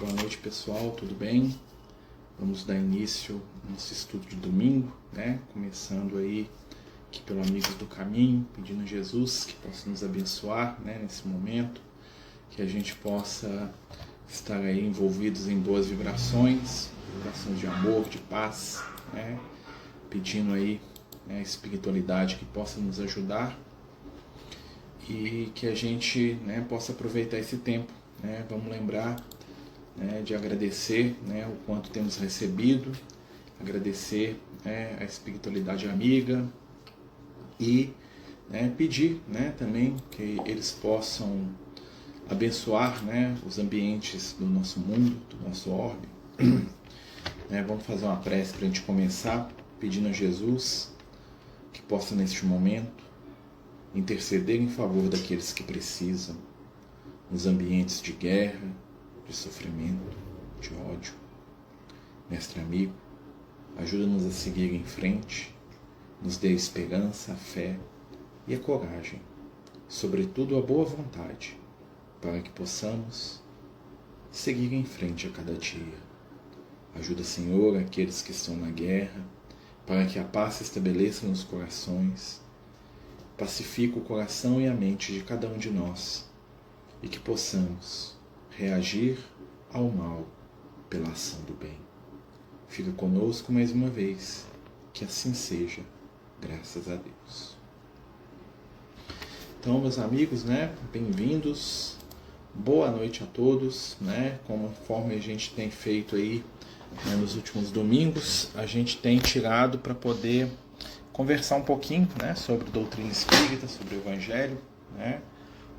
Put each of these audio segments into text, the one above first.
Boa noite, pessoal, tudo bem? Vamos dar início ao nosso estudo de domingo, né? Começando aí aqui pelo Amigos do Caminho, pedindo a Jesus que possa nos abençoar, né, nesse momento, que a gente possa estar aí envolvidos em boas vibrações de amor, de paz, né? Pedindo aí, né, a espiritualidade que possa nos ajudar e que a gente, né, possa aproveitar esse tempo, né? Vamos lembrar, né, de agradecer, né, o quanto temos recebido, agradecer, né, a espiritualidade amiga e, né, pedir, né, também que eles possam abençoar, né, os ambientes do nosso mundo, do nosso orbe. Né, vamos fazer uma prece para a gente começar, pedindo a Jesus que possa neste momento interceder em favor daqueles que precisam, nos ambientes de guerra, de sofrimento, de ódio. Mestre amigo, ajuda-nos a seguir em frente, nos dê a esperança, a fé e a coragem, sobretudo a boa vontade, para que possamos seguir em frente a cada dia. Ajuda, Senhor, aqueles que estão na guerra, para que a paz se estabeleça nos corações, pacifica o coração e a mente de cada um de nós, e que possamos reagir ao mal pela ação do bem. Fica conosco mais uma vez, que assim seja, graças a Deus. Então, meus amigos, né, bem-vindos, boa noite a todos, né, conforme a gente tem feito aí, né, nos últimos domingos, a gente tem tirado para poder conversar um pouquinho, né, sobre doutrina espírita, sobre o Evangelho, né.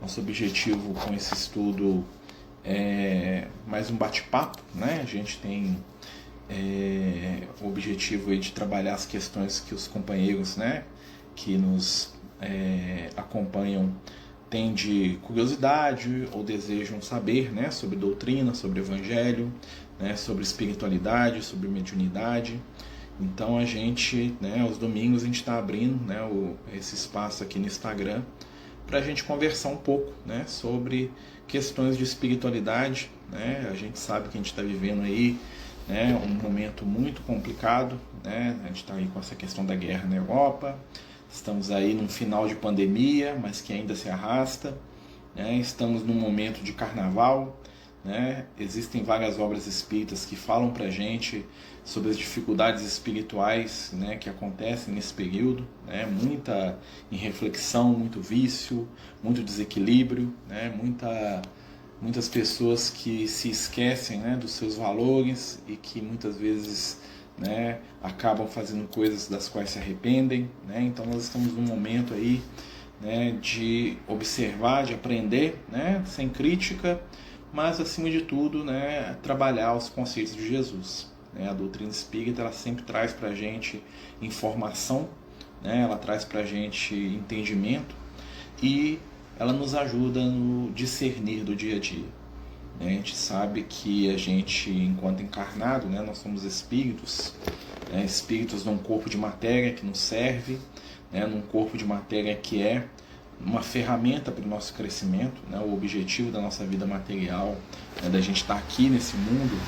Nosso objetivo com esse estudo é mais um bate-papo, né? A gente tem o objetivo aí de trabalhar as questões que os companheiros, né, que nos acompanham têm de curiosidade ou desejam saber, né, sobre doutrina, sobre evangelho, né, sobre espiritualidade, sobre mediunidade. Então a gente, né, aos domingos a gente está abrindo, né, esse espaço aqui no Instagram para a gente conversar um pouco, né, sobre questões de espiritualidade, né? A gente sabe que a gente está vivendo aí, né, um momento muito complicado, né? A gente está aí com essa questão da guerra na Europa, estamos aí num final de pandemia, mas que ainda se arrasta, né? Estamos num momento de carnaval, né? Existem várias obras espíritas que falam para a gente sobre as dificuldades espirituais, né, que acontecem nesse período, né? Muita irreflexão, muito vício, muito desequilíbrio, né? Muitas pessoas que se esquecem, né, dos seus valores e que muitas vezes, né, acabam fazendo coisas das quais se arrependem, né? Então nós estamos num momento aí, né, de observar, de aprender, né, sem crítica, mas acima de tudo, né, trabalhar os conceitos de Jesus. A doutrina espírita, ela sempre traz para a gente informação, né, ela traz para a gente entendimento e ela nos ajuda no discernir do dia a dia. A gente sabe que a gente, enquanto encarnado, né, nós somos espíritos, né, espíritos num corpo de matéria que nos serve, né, num corpo de matéria que é uma ferramenta para o nosso crescimento, né, o objetivo da nossa vida material, né, da gente estar aqui nesse mundo,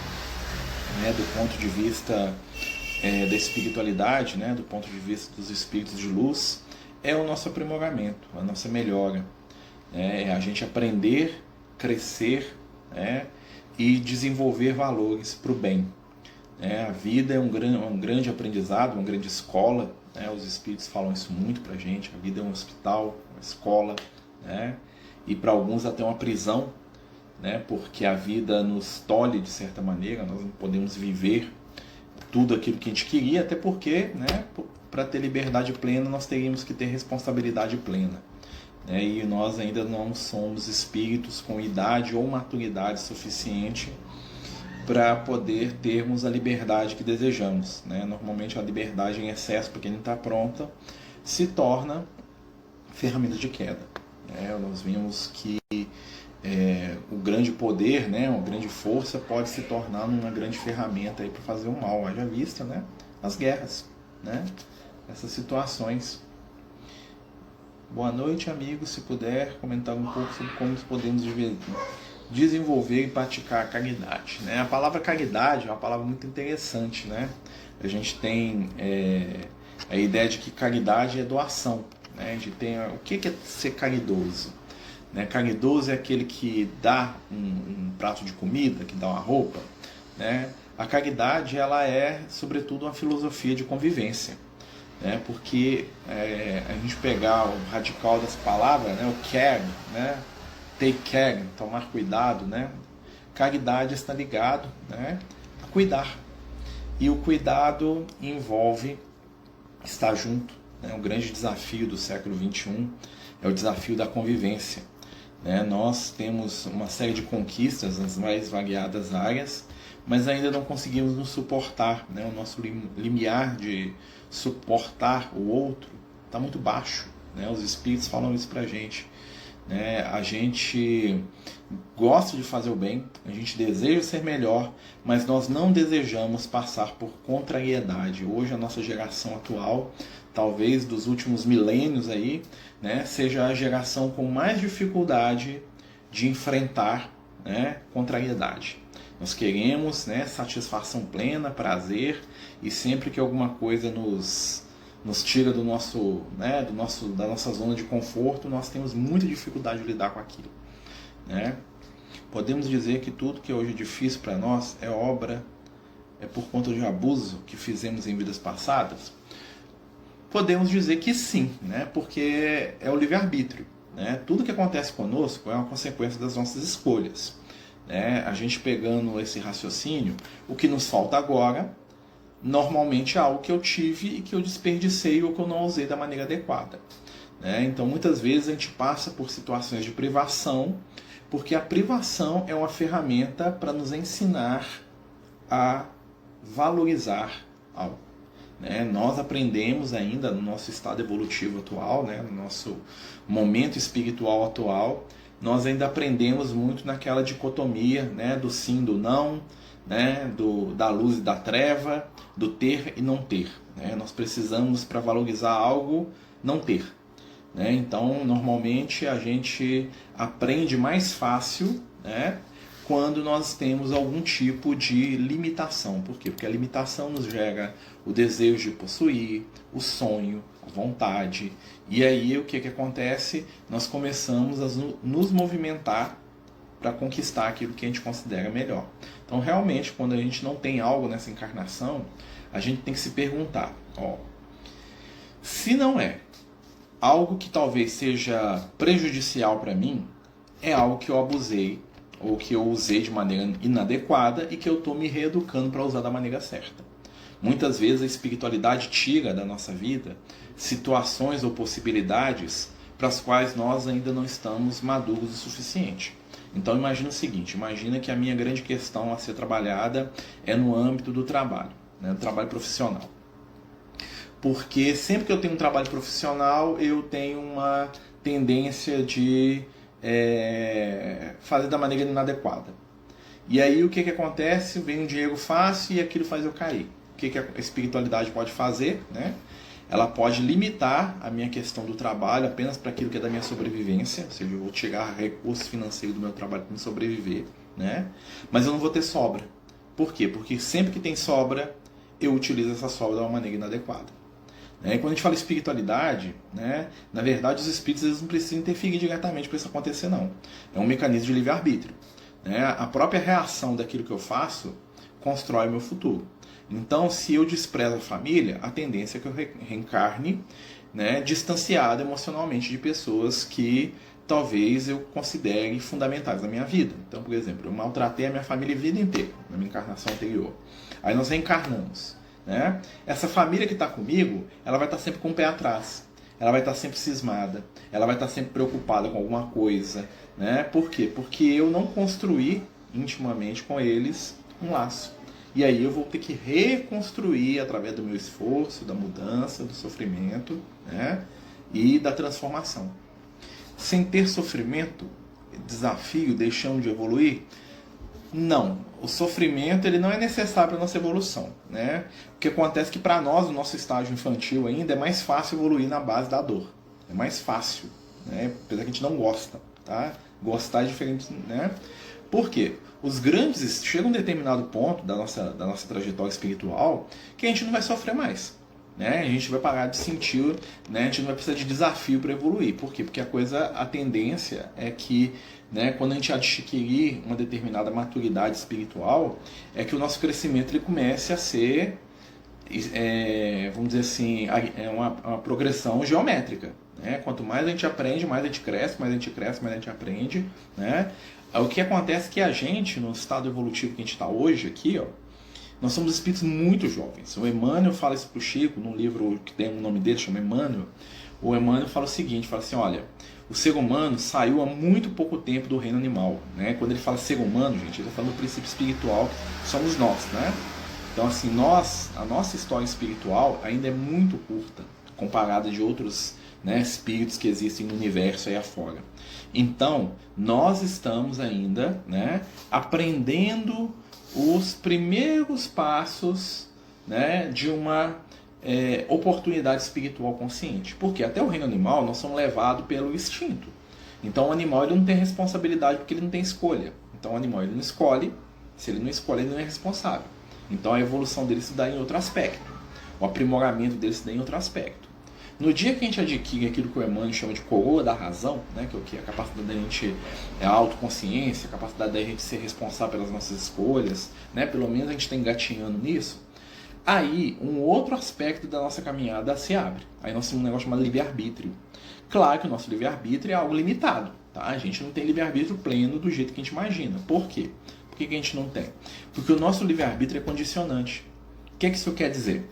né, do ponto de vista da espiritualidade, né, do ponto de vista dos espíritos de luz, é o nosso aprimoramento, a nossa melhora, né, é a gente aprender, crescer, né, e desenvolver valores para o bem. A vida é um grande aprendizado, uma grande escola, né, os espíritos falam isso muito para a gente, a vida é um hospital, uma escola, né, e para alguns até uma prisão, né, porque a vida nos tolhe de certa maneira, nós não podemos viver tudo aquilo que a gente queria, até porque, né, para ter liberdade plena nós teríamos que ter responsabilidade plena, né, e nós ainda não somos espíritos com idade ou maturidade suficiente para poder termos a liberdade que desejamos, né? Normalmente a liberdade em excesso, porque não está pronta, se torna ferramenta de queda, né? Nós vimos que o grande poder, né, uma grande força pode se tornar uma grande ferramenta para fazer o mal. Haja vista, né, as guerras, né, essas situações. Boa noite, amigos. Se puder comentar um pouco sobre como podemos desenvolver e praticar a caridade, né? A palavra caridade é uma palavra muito interessante, né? A gente tem a ideia de que caridade é doação, né? A gente tem o que é ser caridoso, né? Caridoso é aquele que dá um prato de comida, que dá uma roupa, né? A caridade, ela é, sobretudo, uma filosofia de convivência, né? Porque a gente pegar o radical das palavras, né? O care, né? Take care, tomar cuidado, né? Caridade está ligado, né? A cuidar. E o cuidado envolve estar junto, né? O grande desafio do século XXI é o desafio da convivência, né? Nós temos uma série de conquistas nas mais variadas áreas, mas ainda não conseguimos nos suportar, né? O nosso limiar de suportar o outro está muito baixo, né? Os espíritos falam isso pra gente, né? A gente gosta de fazer o bem, a gente deseja ser melhor, mas nós não desejamos passar por contrariedade. Hoje a nossa geração atual, talvez dos últimos milênios aí, né, seja a geração com mais dificuldade de enfrentar, né, contrariedade. Nós queremos, né, satisfação plena, prazer, e sempre que alguma coisa nos tira do nosso, né, da nossa zona de conforto, nós temos muita dificuldade de lidar com aquilo, né? Podemos dizer que tudo que hoje é difícil para nós é por conta de abuso que fizemos em vidas passadas? Podemos dizer que sim, né? Porque é o livre-arbítrio, né? Tudo que acontece conosco é uma consequência das nossas escolhas, né? A gente pegando esse raciocínio, o que nos falta agora normalmente é algo que eu tive e que eu desperdicei ou que eu não usei da maneira adequada, né? Então muitas vezes a gente passa por situações de privação, porque a privação é uma ferramenta para nos ensinar a valorizar algo, né? Nós aprendemos ainda no nosso estado evolutivo atual, né? No nosso momento espiritual atual, nós ainda aprendemos muito naquela dicotomia, né? Do sim, do não, né? Da luz e da treva, do ter e não ter, né? Nós precisamos, para valorizar algo, não ter, né? Então, normalmente a gente aprende mais fácil, né, quando nós temos algum tipo de limitação. Por quê? Porque a limitação nos gera o desejo de possuir, o sonho, a vontade. E aí o que acontece? Nós começamos a nos movimentar para conquistar aquilo que a gente considera melhor. Então, realmente, quando a gente não tem algo nessa encarnação, a gente tem que se perguntar, se não é algo que talvez seja prejudicial para mim, é algo que eu abusei ou que eu usei de maneira inadequada e que eu estou me reeducando para usar da maneira certa. Muitas vezes a espiritualidade tira da nossa vida situações ou possibilidades para as quais nós ainda não estamos maduros o suficiente. Então imagina o seguinte, imagina que a minha grande questão a ser trabalhada é no âmbito do trabalho, né, do trabalho profissional. Porque sempre que eu tenho um trabalho profissional, eu tenho uma tendência de fazer da maneira inadequada. E aí o que acontece? Vem um dinheiro fácil e aquilo faz eu cair. O que a espiritualidade pode fazer, né? Ela pode limitar a minha questão do trabalho apenas para aquilo que é da minha sobrevivência, ou seja, eu vou tirar recursos financeiros do meu trabalho para me sobreviver, né? Mas eu não vou ter sobra. Por quê? Porque sempre que tem sobra, eu utilizo essa sobra de uma maneira inadequada. E quando a gente fala espiritualidade, né, na verdade os espíritos eles não precisam interferir diretamente para isso acontecer, não. É um mecanismo de livre-arbítrio, né? A própria reação daquilo que eu faço constrói o meu futuro. Então, se eu desprezo a família, a tendência é que eu reencarne, né, distanciado emocionalmente de pessoas que talvez eu considere fundamentais na minha vida. Então, por exemplo, eu maltratei a minha família a vida inteira, na minha encarnação anterior. Aí nós reencarnamos, né? Essa família que está comigo, ela vai estar sempre com o pé atrás, ela vai estar sempre cismada, ela vai estar sempre preocupada com alguma coisa, né? Por quê? Porque eu não construí intimamente com eles um laço. E aí eu vou ter que reconstruir através do meu esforço, da mudança, do sofrimento, né? E da transformação. Sem ter sofrimento, desafio, deixando de evoluir? Não. O sofrimento ele não é necessário para a nossa evolução, né? O que acontece é que para nós, no nosso estágio infantil ainda, é mais fácil evoluir na base da dor. É mais fácil, né? Apesar que a gente não gosta, tá? Gostar é diferente, né? Por quê? Os grandes chegam a um determinado ponto da nossa trajetória espiritual que a gente não vai sofrer mais. Né? A gente vai parar de sentir, né? A gente não vai precisar de desafio para evoluir. Por quê? Porque a tendência é que, né, quando a gente adquirir uma determinada maturidade espiritual, é que o nosso crescimento ele comece a ser, vamos dizer assim, uma progressão geométrica. Né? Quanto mais a gente aprende, mais a gente cresce, mais a gente cresce, mais a gente aprende. Né? O que acontece é que a gente, no estado evolutivo que a gente está hoje aqui, ó, nós somos espíritos muito jovens. O Emmanuel fala isso para o Chico, num livro que tem o nome dele, chama Emmanuel. O Emmanuel fala o seguinte, fala assim, olha, o ser humano saiu há muito pouco tempo do reino animal. Né? Quando ele fala ser humano, gente, ele está falando do princípio espiritual, que somos nós. Né? Então, assim, a nossa história espiritual ainda é muito curta, comparada de outros, né, espíritos que existem no universo aí afora. Então, nós estamos ainda, né, aprendendo os primeiros passos, né, de uma oportunidade espiritual consciente. Porque até o reino animal nós somos levados pelo instinto. Então o animal ele não tem responsabilidade porque ele não tem escolha. Então o animal ele não escolhe, se ele não escolhe ele não é responsável. Então a evolução dele se dá em outro aspecto. O aprimoramento dele se dá em outro aspecto. No dia que a gente adquire aquilo que o Emmanuel chama de coroa da razão, né, que é o que? A capacidade da gente, a autoconsciência, a capacidade da gente ser responsável pelas nossas escolhas, né, pelo menos a gente está engatinhando nisso, aí um outro aspecto da nossa caminhada se abre. Aí nós temos um negócio chamado livre-arbítrio. Claro que o nosso livre-arbítrio é algo limitado. Tá? A gente não tem livre-arbítrio pleno do jeito que a gente imagina. Por quê? Por que a gente não tem? Porque o nosso livre-arbítrio é condicionante. O que isso quer dizer?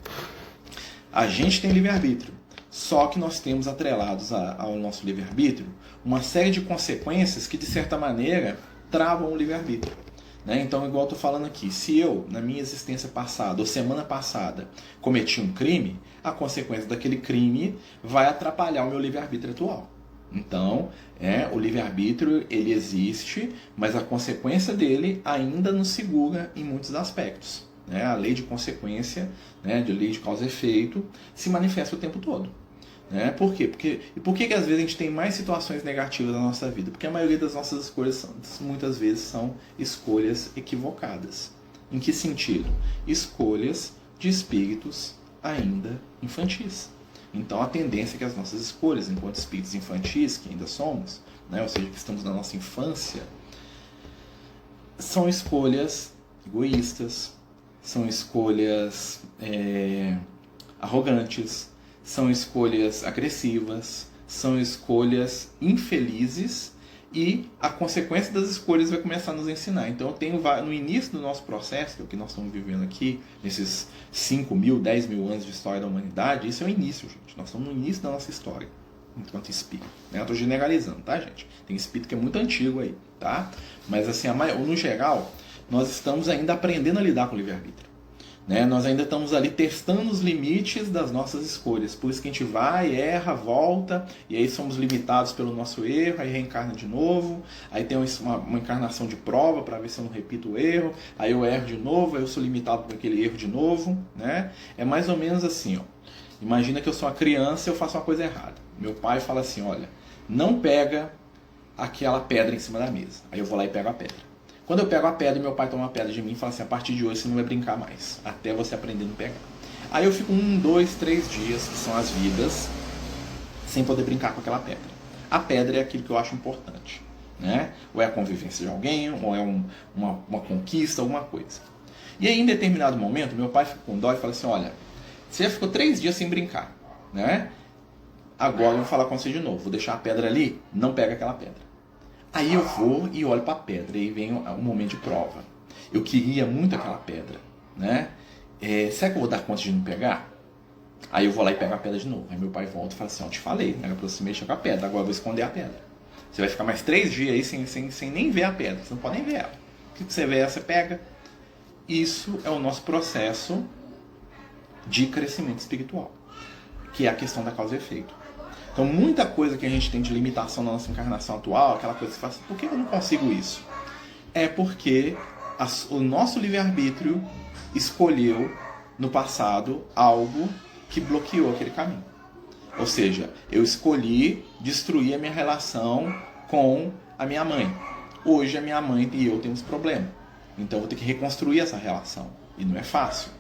A gente tem livre-arbítrio. Só que nós temos atrelados ao nosso livre-arbítrio uma série de consequências que, de certa maneira, travam o livre-arbítrio. Né? Então, igual eu estou falando aqui, se eu, na minha existência passada ou semana passada, cometi um crime, a consequência daquele crime vai atrapalhar o meu livre-arbítrio atual. Então, o livre-arbítrio ele existe, mas a consequência dele ainda nos segura em muitos aspectos. Né? A lei de consequência, né, de lei de causa e efeito, se manifesta o tempo todo. Né? Por quê? E por que às vezes a gente tem mais situações negativas na nossa vida? Porque a maioria das nossas escolhas, muitas vezes, são escolhas equivocadas. Em que sentido? Escolhas de espíritos ainda infantis. Então a tendência é que as nossas escolhas, enquanto espíritos infantis, que ainda somos, né, ou seja, que estamos na nossa infância, são escolhas egoístas, são escolhas arrogantes, são escolhas agressivas, são escolhas infelizes e a consequência das escolhas vai começar a nos ensinar. Então eu tenho no início do nosso processo, que é o que nós estamos vivendo aqui, nesses 5.000, 10.000 anos de história da humanidade, isso é o início, gente. Nós estamos no início da nossa história, enquanto espírito. Né? Eu estou generalizando, tá, gente? Tem espírito que é muito antigo aí, tá? Mas assim, no geral, nós estamos ainda aprendendo a lidar com o livre-arbítrio. Né? Nós ainda estamos ali testando os limites das nossas escolhas. Por isso que a gente vai, erra, volta, e aí somos limitados pelo nosso erro, aí reencarna de novo, aí tem uma encarnação de prova para ver se eu não repito o erro, aí eu erro de novo, aí eu sou limitado por aquele erro de novo. Né? É mais ou menos assim, ó. Imagina que eu sou uma criança e eu faço uma coisa errada. Meu pai fala assim, olha, não pega aquela pedra em cima da mesa. Aí eu vou lá e pego a pedra. Quando eu pego a pedra, meu pai toma uma pedra de mim e fala assim, a partir de hoje você não vai brincar mais, até você aprender a não pegar. Aí eu fico 1, 2, 3 dias, que são as vidas, sem poder brincar com aquela pedra. A pedra é aquilo que eu acho importante. Né? Ou é a convivência de alguém, ou é uma conquista, alguma coisa. E aí, em determinado momento, meu pai fica com dó e fala assim, olha, você já ficou 3 dias sem brincar, né? Agora eu vou falar com você de novo, vou deixar a pedra ali, não pega aquela pedra. Aí eu vou e olho para a pedra, e vem um momento de prova. Eu queria muito aquela pedra, né? Será que eu vou dar conta de não pegar? Aí eu vou lá e pego a pedra de novo. Aí meu pai volta e fala assim, eu te falei, era pra você mexer com a pedra, agora eu vou esconder a pedra. Você vai ficar mais 3 dias aí sem nem ver a pedra, você não pode nem ver ela. O que você vê, você pega. Isso é o nosso processo de crescimento espiritual, que é a questão da causa e efeito. Então, muita coisa que a gente tem de limitação na nossa encarnação atual, aquela coisa que você fala assim, por que eu não consigo isso? É porque o nosso livre-arbítrio escolheu, no passado, algo que bloqueou aquele caminho. Ou seja, eu escolhi destruir a minha relação com a minha mãe, Hoje a minha mãe e eu temos problema. Então eu vou ter que reconstruir essa relação. E não é fácil.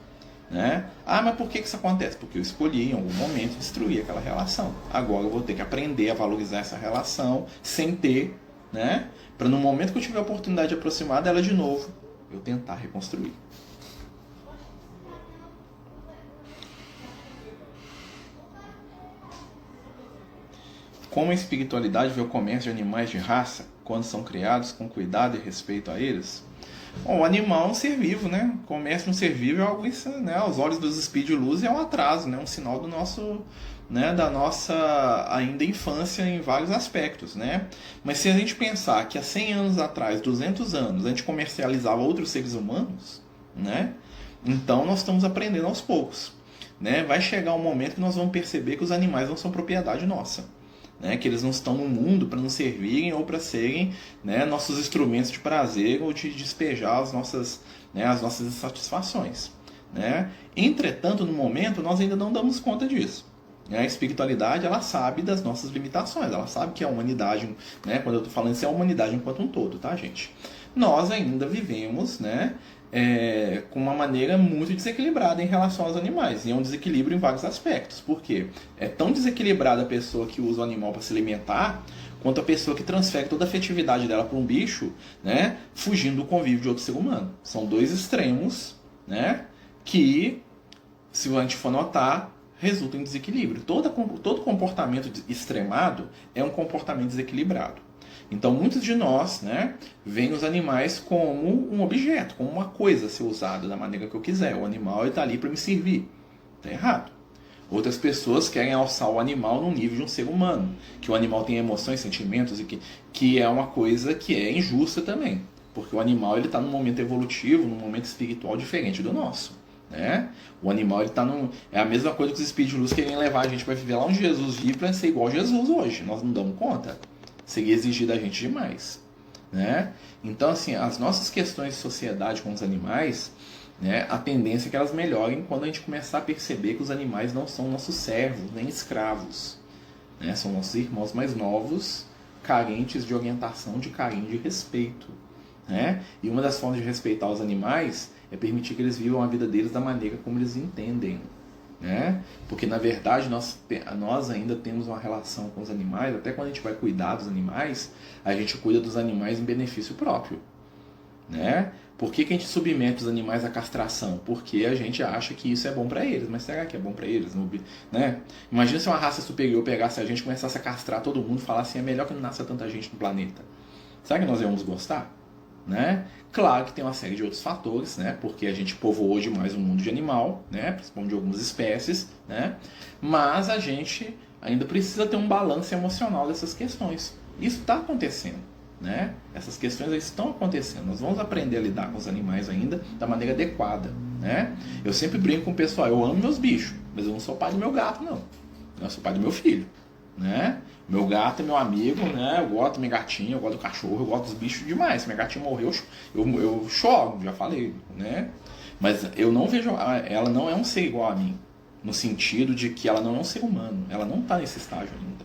Né? Ah, mas por que isso acontece? Porque eu escolhi em algum momento destruir aquela relação. Agora eu vou ter que aprender a valorizar essa relação sem ter, né? Para no momento que eu tiver a oportunidade de aproximar dela de novo, eu tentar reconstruir. Como a espiritualidade vê o comércio de animais de raça quando são criados com cuidado e respeito a eles? Bom, o animal é um ser vivo, né? O comércio de um ser vivo é algo, isso, né? Aos olhos dos espíritos de luz é um atraso, né? Um sinal do nosso, né? Da nossa ainda infância em vários aspectos, né? Mas se a gente pensar que há 100 anos atrás, 200 anos, a gente comercializava outros seres humanos, né? Então nós estamos aprendendo aos poucos, né? Vai chegar um momento que nós vamos perceber que os animais não são propriedade nossa. Né, que eles não estão no mundo para nos servirem ou para serem, né, nossos instrumentos de prazer ou de despejar as nossas insatisfações. Né? Entretanto, no momento, nós ainda não damos conta disso. A espiritualidade, ela sabe das nossas limitações, ela sabe que a humanidade, né, quando eu estou falando isso, é a humanidade enquanto um todo, tá, gente? Nós ainda vivemos, né, com uma maneira muito desequilibrada em relação aos animais. E é um desequilíbrio em vários aspectos. Por quê? É tão desequilibrada a pessoa que usa o animal para se alimentar, quanto a pessoa que transfere toda a afetividade dela para um bicho, né, fugindo do convívio de outro ser humano. São dois extremos, né, que, se a gente for notar, resultam em desequilíbrio. Todo comportamento extremado é um comportamento desequilibrado. Então, muitos de nós, né, veem os animais como um objeto, como uma coisa a ser usada da maneira que eu quiser. O animal está ali para me servir. Está errado. Outras pessoas querem alçar o animal no nível de um ser humano, que o animal tem emoções, sentimentos, e que é uma coisa que é injusta também. Porque o animal está num momento evolutivo, num momento espiritual diferente do nosso. Né? O animal ele tá num... é a mesma coisa que os espíritos de luz querem levar a gente para viver lá onde Jesus vive, para ser igual a Jesus hoje. Nós não damos conta. Seria exigir da gente demais, né? Então, assim, as nossas questões de sociedade com os animais, né, a tendência é que elas melhorem quando a gente começar a perceber que os animais não são nossos servos, nem escravos, né? São nossos irmãos mais novos, carentes de orientação, de carinho, de respeito, né? E uma das formas de respeitar os animais é permitir que eles vivam a vida deles da maneira como eles entendem. Né? Porque na verdade nós ainda temos uma relação com os animais, até quando a gente vai cuidar dos animais, a gente cuida dos animais em benefício próprio. Né? Por que a gente submete os animais à castração? Porque a gente acha que isso é bom para eles, mas será que é bom para eles? Né? Imagina se uma raça superior pegasse a gente e começasse a castrar todo mundo e falasse assim, é melhor que não nasça tanta gente no planeta. Será que nós íamos gostar? Né? Claro que tem uma série de outros fatores, né? Porque a gente povoou demais o mundo de animal, né? Principalmente de algumas espécies, né? Mas a gente ainda precisa ter um balanço emocional dessas questões. Isso está acontecendo, né? Essas questões estão acontecendo. Nós vamos aprender a lidar com os animais ainda da maneira adequada, né? Eu sempre brinco com o pessoal, eu amo meus bichos, mas eu não sou pai do meu gato, não. Eu sou pai do meu filho, né? Meu gato é meu amigo, né? Eu gosto da minha gatinha, eu gosto do cachorro, eu gosto dos bichos demais. Se minha gatinha morreu, eu choro, já falei, né? Mas eu não vejo, ela não é um ser igual a mim, no sentido de que ela não é um ser humano, ela não está nesse estágio ainda,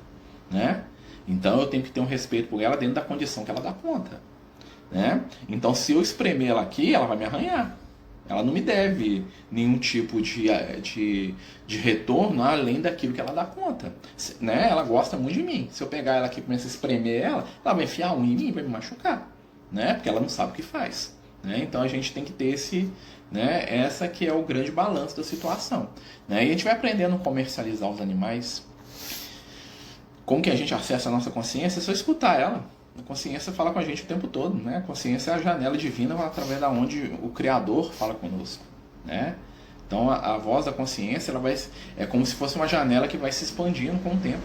né? Então eu tenho que ter um respeito por ela dentro da condição que ela dá conta, né? Então se eu espremer ela aqui, ela vai me arranhar. Ela não me deve nenhum tipo de retorno além daquilo que ela dá conta, né? Ela gosta muito de mim. Se eu pegar ela aqui e começar a espremer ela vai enfiar um em mim e vai me machucar, né? Porque ela não sabe o que faz, né? Então a gente tem que ter né? Essa que é o grande balanço da situação, né? E a gente vai aprendendo a comercializar os animais. Como que a gente acessa a nossa consciência? É só escutar ela. A consciência fala com a gente o tempo todo, né? A consciência é a janela divina através da onde o Criador fala conosco, né? Então a voz da consciência é como se fosse uma janela que vai se expandindo com o tempo.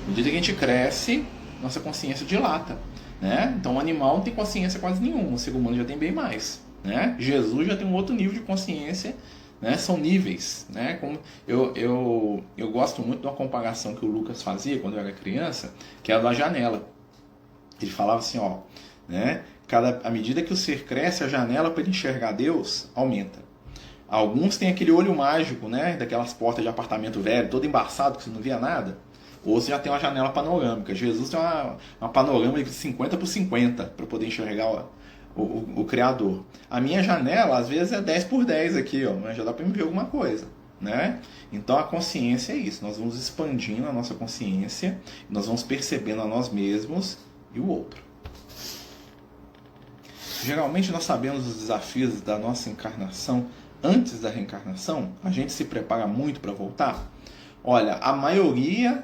À medida que a gente cresce, nossa consciência dilata, né? Então o animal não tem consciência quase nenhuma, o ser humano já tem bem mais, né? Jesus já tem um outro nível de consciência, né? São níveis, né? Como eu gosto muito de uma comparação que o Lucas fazia quando eu era criança, que era da janela. Ele falava assim, ó, né? À medida que o ser cresce, a janela para ele enxergar Deus aumenta. Alguns têm aquele olho mágico, né? Daquelas portas de apartamento velho, todo embaçado, que você não via nada. ou você já tem uma janela panorâmica. Jesus tem uma panorâmica de 50 por 50 para poder enxergar o Criador. A minha janela, às vezes, é 10 por 10 aqui, ó, mas já dá para me ver alguma coisa, né? Então a consciência é isso, nós vamos expandindo a nossa consciência, nós vamos percebendo a nós mesmos e o outro. Geralmente nós sabemos os desafios da nossa encarnação antes da reencarnação. A gente se prepara muito para voltar? Olha, a maioria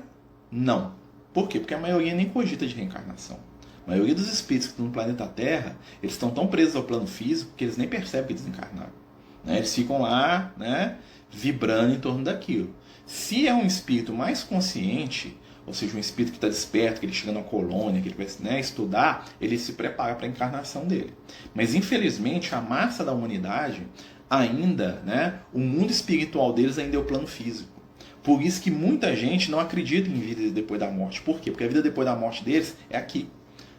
não. Por quê? Porque a maioria nem cogita de reencarnação. A maioria dos espíritos que estão no planeta Terra, eles estão tão presos ao plano físico que eles nem percebem que desencarnaram. Né? Eles ficam lá, né, vibrando em torno daquilo. Se é um espírito mais consciente, ou seja, um espírito que está desperto, que ele chega na colônia, que ele vai, né, estudar, ele se prepara para a encarnação dele. Mas infelizmente a massa da humanidade ainda, né, o mundo espiritual deles ainda é o plano físico. Por isso que muita gente não acredita em vida depois da morte. Por quê? Porque a vida depois da morte deles é aqui.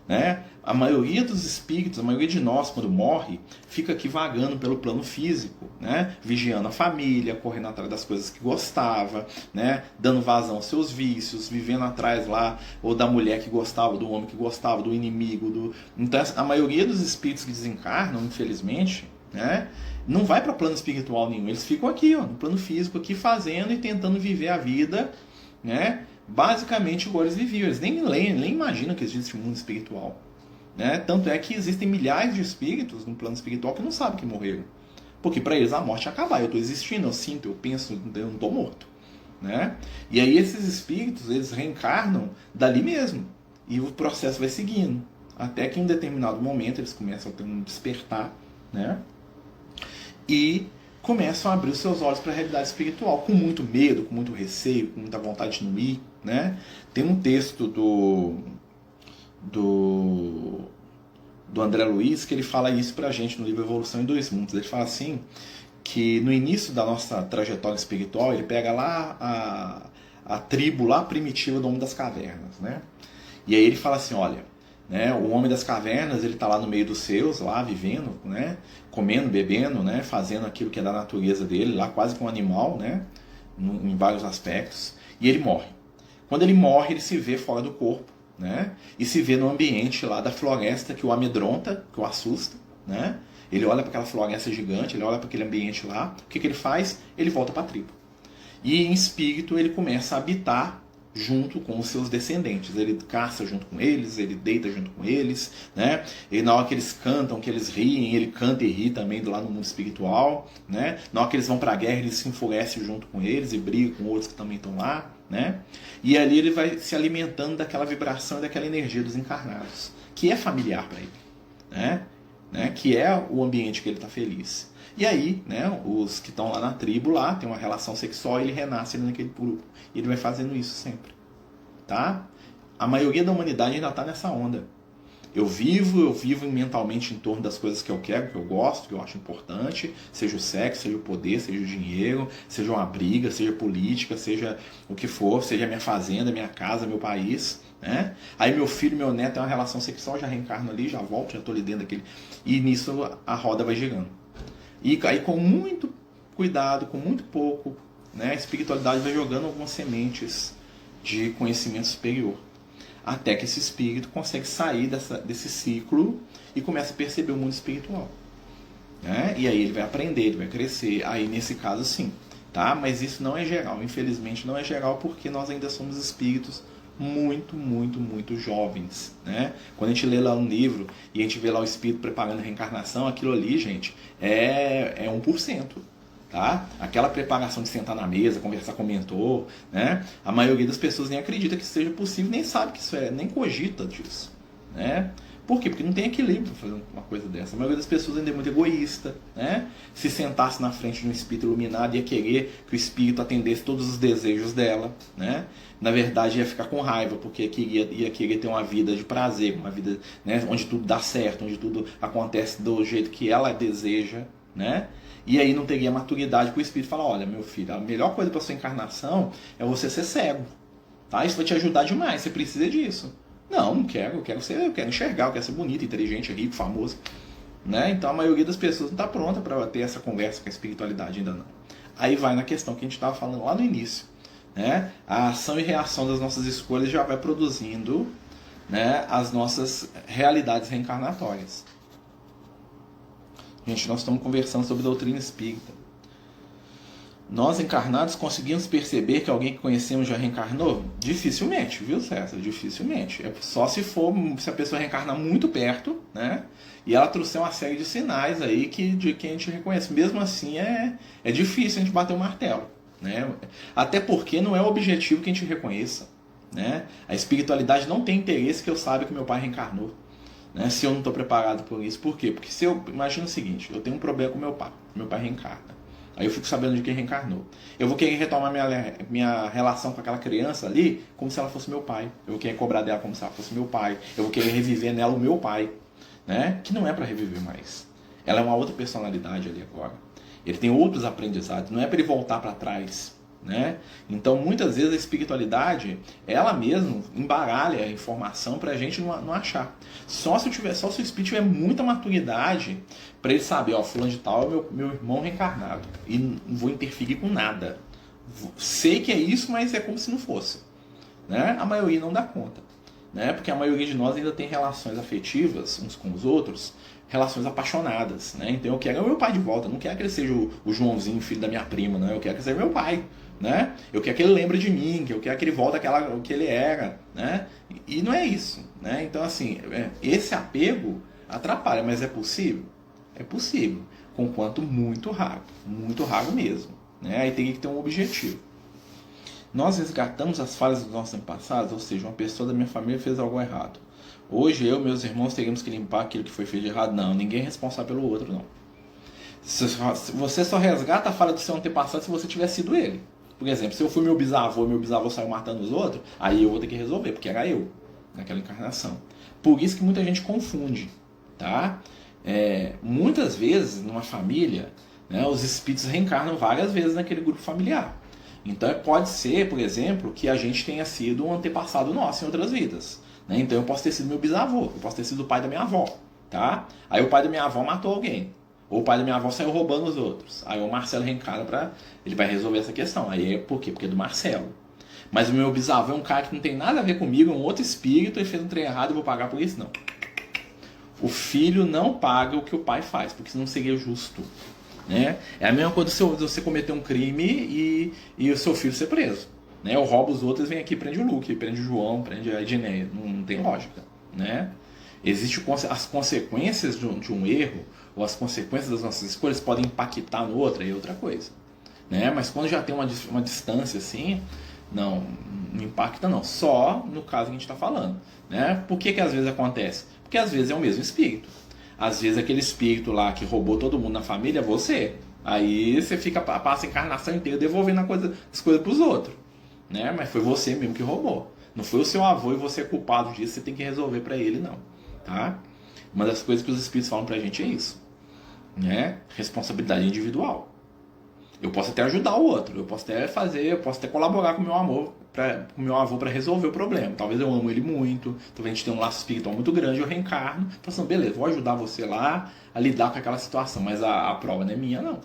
Né? A maioria dos espíritos, a maioria de nós, quando morre, fica aqui vagando pelo plano físico, né? Vigiando a família, correndo atrás das coisas que gostava, né? Dando vazão aos seus vícios, vivendo atrás lá, ou da mulher que gostava, do homem que gostava, do inimigo. Então, a maioria dos espíritos que desencarnam, infelizmente, né? Não vai para plano espiritual nenhum, eles ficam aqui, ó, no plano físico, aqui fazendo e tentando viver a vida, né? Basicamente igual eles viviam, eles nem imaginam que existe um mundo espiritual, né? Tanto é que existem milhares de espíritos no plano espiritual que não sabem que morreram, porque para eles a morte é acabar, eu estou existindo, eu sinto, eu penso, eu não estou morto, né? E aí esses espíritos, eles reencarnam dali mesmo, e o processo vai seguindo, até que em um determinado momento eles começam a ter um despertar, né? E começam a abrir os seus olhos para a realidade espiritual, com muito medo, com muito receio, com muita vontade de não ir, né? Tem um texto do André Luiz que ele fala isso para a gente no livro Evolução em Dois Mundos. Ele fala assim, que no início da nossa trajetória espiritual, ele pega lá a tribo lá primitiva do Homem das Cavernas, né? E aí ele fala assim, olha, né, o Homem das Cavernas, ele está lá no meio dos seus, lá vivendo, né, comendo, bebendo, né, fazendo aquilo que é da natureza dele, lá quase como um animal, né, em vários aspectos, e ele morre. Quando ele morre, ele se vê fora do corpo, né, e se vê no ambiente lá da floresta que o amedronta, que o assusta, né, ele olha para aquela floresta gigante, ele olha para aquele ambiente lá, o que ele faz? Ele volta para a tribo. E em espírito ele começa a habitar junto com os seus descendentes, ele caça junto com eles, ele deita junto com eles, né? E na hora que eles cantam, que eles riem, ele canta e ri também lá no mundo espiritual, né? Na hora que eles vão para a guerra, ele se enfurece junto com eles e briga com outros que também estão lá, né? E ali ele vai se alimentando daquela vibração e daquela energia dos encarnados, que é familiar para ele, né? Que é o ambiente que ele está feliz. E aí, né, os que estão lá na tribo, lá, tem uma relação sexual e ele renasce ali naquele grupo. E ele vai fazendo isso sempre. Tá? A maioria da humanidade ainda está nessa onda. Eu vivo mentalmente em torno das coisas que eu quero, que eu gosto, que eu acho importante, seja o sexo, seja o poder, seja o dinheiro, seja uma briga, seja política, seja o que for, seja a minha fazenda, minha casa, meu país, né? Aí meu filho, meu neto tem uma relação sexual, já reencarno ali, já volto, já estou ali dentro daquele... E nisso a roda vai girando. E aí com muito cuidado, com muito pouco, né, a espiritualidade vai jogando algumas sementes de conhecimento superior. Até que esse espírito consegue sair desse ciclo e começa a perceber o mundo espiritual. Né? E aí ele vai aprender, ele vai crescer. Aí nesse caso sim. Tá? Mas isso não é geral. Infelizmente não é geral porque nós ainda somos espíritos muito, muito, muito jovens, né? Quando a gente lê lá um livro e a gente vê lá o espírito preparando a reencarnação, aquilo ali, gente, é 1%, tá? Aquela preparação de sentar na mesa, conversar com o mentor, né? A maioria das pessoas nem acredita que isso seja possível, nem sabe que isso é, nem cogita disso, né? Por quê? Porque não tem equilíbrio fazendo uma coisa dessa. A maioria das pessoas ainda é muito egoísta, né? Se sentasse na frente de um espírito iluminado, ia querer que o espírito atendesse todos os desejos dela, né? Na verdade, ia ficar com raiva, porque ia querer ter uma vida de prazer, uma vida, né, onde tudo dá certo, onde tudo acontece do jeito que ela deseja, né? E aí não teria maturidade para o espírito falar, olha, meu filho, a melhor coisa para sua encarnação é você ser cego, tá? Isso vai te ajudar demais, você precisa disso. Não quero, eu quero enxergar, eu quero ser bonito, inteligente, rico, famoso, né? Então a maioria das pessoas não está pronta para ter essa conversa com a espiritualidade ainda não. Aí vai na questão que a gente estava falando lá no início, né? A ação e reação das nossas escolhas já vai produzindo, né, as nossas realidades reencarnatórias. Gente, nós estamos conversando sobre doutrina espírita. Nós encarnados conseguimos perceber que alguém que conhecemos já reencarnou? Dificilmente, viu, César? Dificilmente. É só se a pessoa reencarnar muito perto, né? E ela trouxer uma série de sinais aí de que a gente reconhece. Mesmo assim, é difícil a gente bater o martelo, né? Até porque não é o objetivo que a gente reconheça, né? A espiritualidade não tem interesse que eu saiba que meu pai reencarnou, né? Se eu não estou preparado por isso. Por quê? Porque imagina o seguinte, eu tenho um problema com meu pai reencarna. Aí eu fico sabendo de quem reencarnou. Eu vou querer retomar minha relação com aquela criança ali como se ela fosse meu pai. Eu vou querer cobrar dela como se ela fosse meu pai. Eu vou querer reviver nela o meu pai, né? Que não é para reviver mais. Ela é uma outra personalidade ali agora. Ele tem outros aprendizados. Não é para ele voltar para trás, né? Então muitas vezes a espiritualidade ela mesmo embaralha a informação para a gente não achar. Só se o espírito tiver muita maturidade para ele saber, ó, fulano de tal é meu irmão reencarnado e não vou interferir com nada. Sei que é isso, mas é como se não fosse, né? A maioria não dá conta, né? Porque a maioria de nós ainda tem relações afetivas uns com os outros, relações apaixonadas, né? Então eu quero o meu pai de volta, não quero que ele seja o Joãozinho, filho da minha prima, né? Eu quero que ele seja meu pai, né? Eu quero que ele lembre de mim, que eu quero que ele volte o que ele era, né? E não é isso, né? Então assim, esse apego atrapalha, mas é possível? É possível, conquanto muito raro mesmo, né? Aí tem que ter um objetivo. Nós resgatamos as falhas dos nossos antepassados, ou seja, uma pessoa da minha família fez algo errado. Hoje eu e meus irmãos teríamos que limpar aquilo que foi feito de errado? Não, ninguém é responsável pelo outro, não. Você só resgata a falha do seu antepassado se você tiver sido ele. Por exemplo, se eu fui meu bisavô saiu matando os outros, aí eu vou ter que resolver, porque era eu, naquela encarnação. Por isso que muita gente confunde, tá? Muitas vezes, numa família, né, os espíritos reencarnam várias vezes naquele grupo familiar. Então pode ser, por exemplo, que a gente tenha sido um antepassado nosso em outras vidas, né? Então eu posso ter sido meu bisavô, eu posso ter sido o pai da minha avó, tá? Aí o pai da minha avó matou alguém, ou o pai da minha avó saiu roubando os outros. Aí o Marcelo reencarna ele vai resolver essa questão. Aí por quê? Porque é do Marcelo. Mas o meu bisavô é um cara que não tem nada a ver comigo, é um outro espírito, e fez um trem errado, eu vou pagar por isso? Não. O filho não paga o que o pai faz, porque senão seria justo, né? É a mesma coisa se você cometer um crime e o seu filho ser preso, né? Eu roubo os outros, vem aqui, prende o Luke, prende o João, prende a Edneia. Não tem lógica, né? As consequências de um erro, ou as consequências das nossas escolhas podem impactar no outro, aí é outra coisa, né? Mas quando já tem uma distância assim, não impacta não. Só no caso que a gente está falando, né? Por que às vezes acontece? Porque às vezes é o mesmo espírito. Às vezes aquele espírito lá que roubou todo mundo na família é você. Aí você passa a encarnação inteira devolvendo as coisas para os outros, né? Mas foi você mesmo que roubou. Não foi o seu avô e você é culpado disso, você tem que resolver para ele, não. Tá? Uma das coisas que os espíritos falam pra gente é isso, né? Responsabilidade individual. Eu posso até ajudar o outro, eu posso até colaborar com o meu avô para resolver o problema. Talvez eu amo ele muito, talvez a gente tenha um laço espiritual muito grande, eu reencarno, então beleza, vou ajudar você lá a lidar com aquela situação, mas a prova não é minha, não.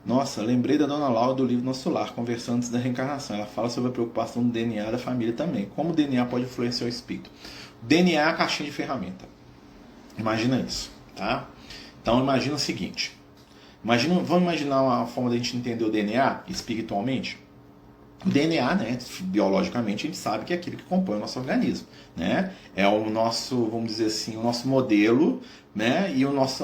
Nossa, lembrei da Dona Laura do livro Nosso Lar, conversando antes da reencarnação. Ela fala sobre a preocupação do DNA da família também. Como o DNA pode influenciar o espírito? O DNA é a caixinha de ferramenta. Imagina isso, tá? Então imagina o seguinte. Vamos imaginar uma forma de a gente entender o DNA espiritualmente? O DNA, né, biologicamente, a gente sabe que é aquilo que compõe o nosso organismo, né? É o nosso, vamos dizer assim, o nosso modelo, né? E o nosso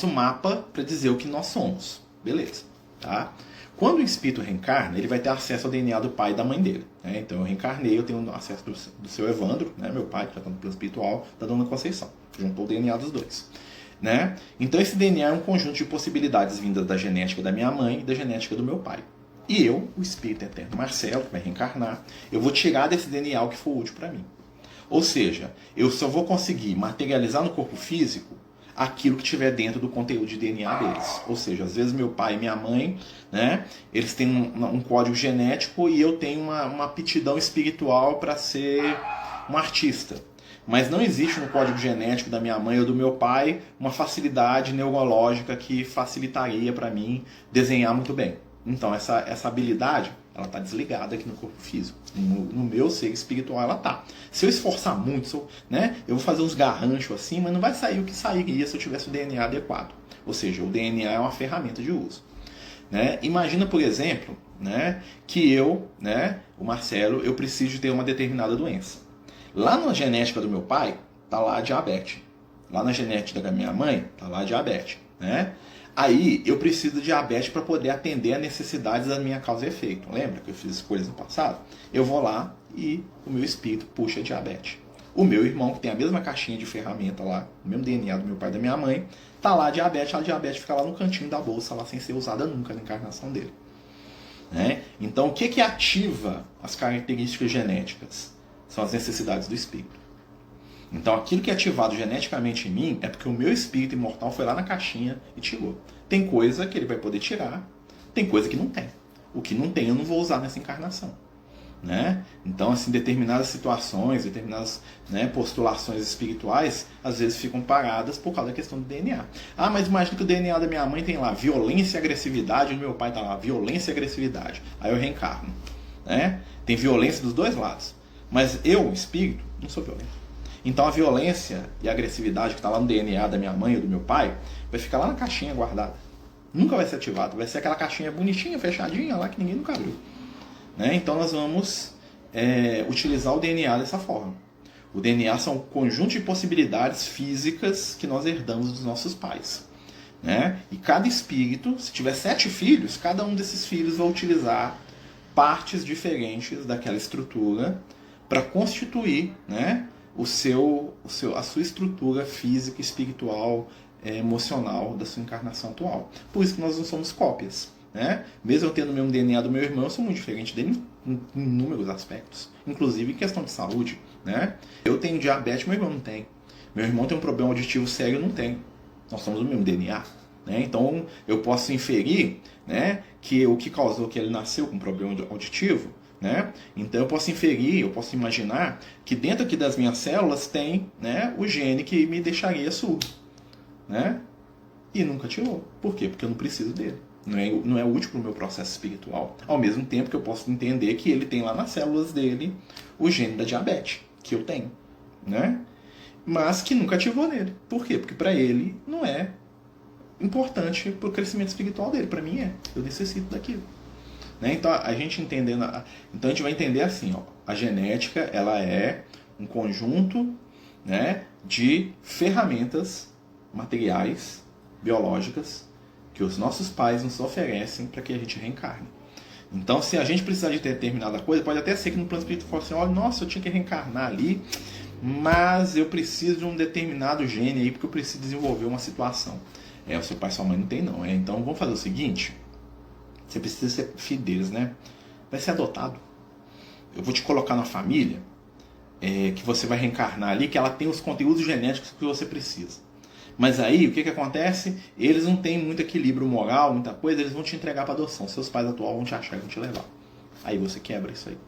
mapa para dizer o que nós somos. Beleza, tá? Quando o espírito reencarna, ele vai ter acesso ao DNA do pai e da mãe dele, né? Então eu reencarnei, eu tenho acesso do seu Evandro, né? Meu pai, que já está no plano espiritual, da Dona Conceição. Juntou o DNA dos dois, né? Então esse DNA é um conjunto de possibilidades vindas da genética da minha mãe e da genética do meu pai. E eu, o espírito eterno Marcelo, que vai reencarnar, eu vou tirar desse DNA o que for útil para mim. Ou seja, eu só vou conseguir materializar no corpo físico aquilo que tiver dentro do conteúdo de DNA deles. Ou seja, às vezes meu pai e minha mãe, né, eles têm um código genético e eu tenho uma aptidão espiritual para ser um artista. mas não existe no código genético da minha mãe ou do meu pai uma facilidade neurológica que facilitaria para mim desenhar muito bem. Então essa habilidade, ela está desligada aqui no corpo físico. No meu ser espiritual ela tá. Se eu esforçar muito, eu vou fazer uns garranchos assim, mas não vai sair o que sairia se eu tivesse o DNA adequado. Ou seja, o DNA é uma ferramenta de uso. Imagina, por exemplo, que eu, o Marcelo, eu preciso ter uma determinada doença. Lá na genética do meu pai, tá lá a diabetes. Lá na genética da minha mãe, tá lá a diabetes. Aí eu preciso de diabetes para poder atender a necessidades da minha causa e efeito. Lembra que eu fiz escolhas no passado? Eu vou lá e o meu espírito puxa a diabetes. O meu irmão, que tem a mesma caixinha de ferramenta lá, o mesmo DNA do meu pai e da minha mãe, tá lá a diabetes fica lá no cantinho da bolsa, lá sem ser usada nunca na encarnação dele. Então, o que ativa as características genéticas? São as necessidades do espírito. Então, aquilo que é ativado geneticamente em mim é porque o meu espírito imortal foi lá na caixinha e tirou. Tem coisa que ele vai poder tirar, tem coisa que não tem. O que não tem eu não vou usar nessa encarnação. Então, assim, determinadas situações, determinadas postulações espirituais, às vezes ficam paradas por causa da questão do DNA. Ah, mas imagina que o DNA da minha mãe tem lá violência e agressividade, e o meu pai tá lá, violência e agressividade. Aí eu reencarno. Tem violência dos dois lados. Mas eu, espírito, não sou violento. Então a violência e a agressividade que está lá no DNA da minha mãe ou do meu pai vai ficar lá na caixinha guardada. Nunca vai ser ativado. Vai ser aquela caixinha bonitinha, fechadinha lá que ninguém nunca abriu. Então nós vamos utilizar o DNA dessa forma. O DNA são um conjunto de possibilidades físicas que nós herdamos dos nossos pais. E cada espírito, se tiver 7 filhos, cada um desses filhos vai utilizar partes diferentes daquela estrutura para constituir a sua estrutura física, espiritual, emocional da sua encarnação atual. Por isso que nós não somos cópias. Mesmo eu tendo o mesmo DNA do meu irmão, eu sou muito diferente dele em inúmeros aspectos. Inclusive em questão de saúde. Eu tenho diabetes, meu irmão não tem. Meu irmão tem um problema auditivo sério, eu não tenho. Nós somos do mesmo DNA. Então eu posso inferir que o que causou que ele nasceu com problema auditivo. Então eu posso inferir, eu posso imaginar que dentro aqui das minhas células tem o gene que me deixaria surdo. E nunca tirou. Por quê? Porque eu não preciso dele. Não é útil para o meu processo espiritual. Ao mesmo tempo que eu posso entender que ele tem lá nas células dele o gene da diabetes, que eu tenho. Mas que nunca ativou nele. Por quê? Porque para ele não é importante para o crescimento espiritual dele. Para mim é. Eu necessito daquilo. Então a gente entendendo, então a gente vai entender assim, a genética ela é um conjunto de ferramentas materiais, biológicas, que os nossos pais nos oferecem para que a gente reencarne. Então, se a gente precisar de determinada coisa, pode até ser que no plano espiritual fale assim, olha, nossa, eu tinha que reencarnar ali, mas eu preciso de um determinado gene aí, porque eu preciso desenvolver uma situação. O seu pai e sua mãe não tem não. Então, vamos fazer o seguinte, você precisa ser filho deles, vai ser adotado. Eu vou te colocar na família, que você vai reencarnar ali, que ela tem os conteúdos genéticos que você precisa. Mas aí, o que acontece? Eles não têm muito equilíbrio moral, muita coisa, eles vão te entregar para adoção. Seus pais atuais vão te achar e vão te levar. Aí você quebra isso aí.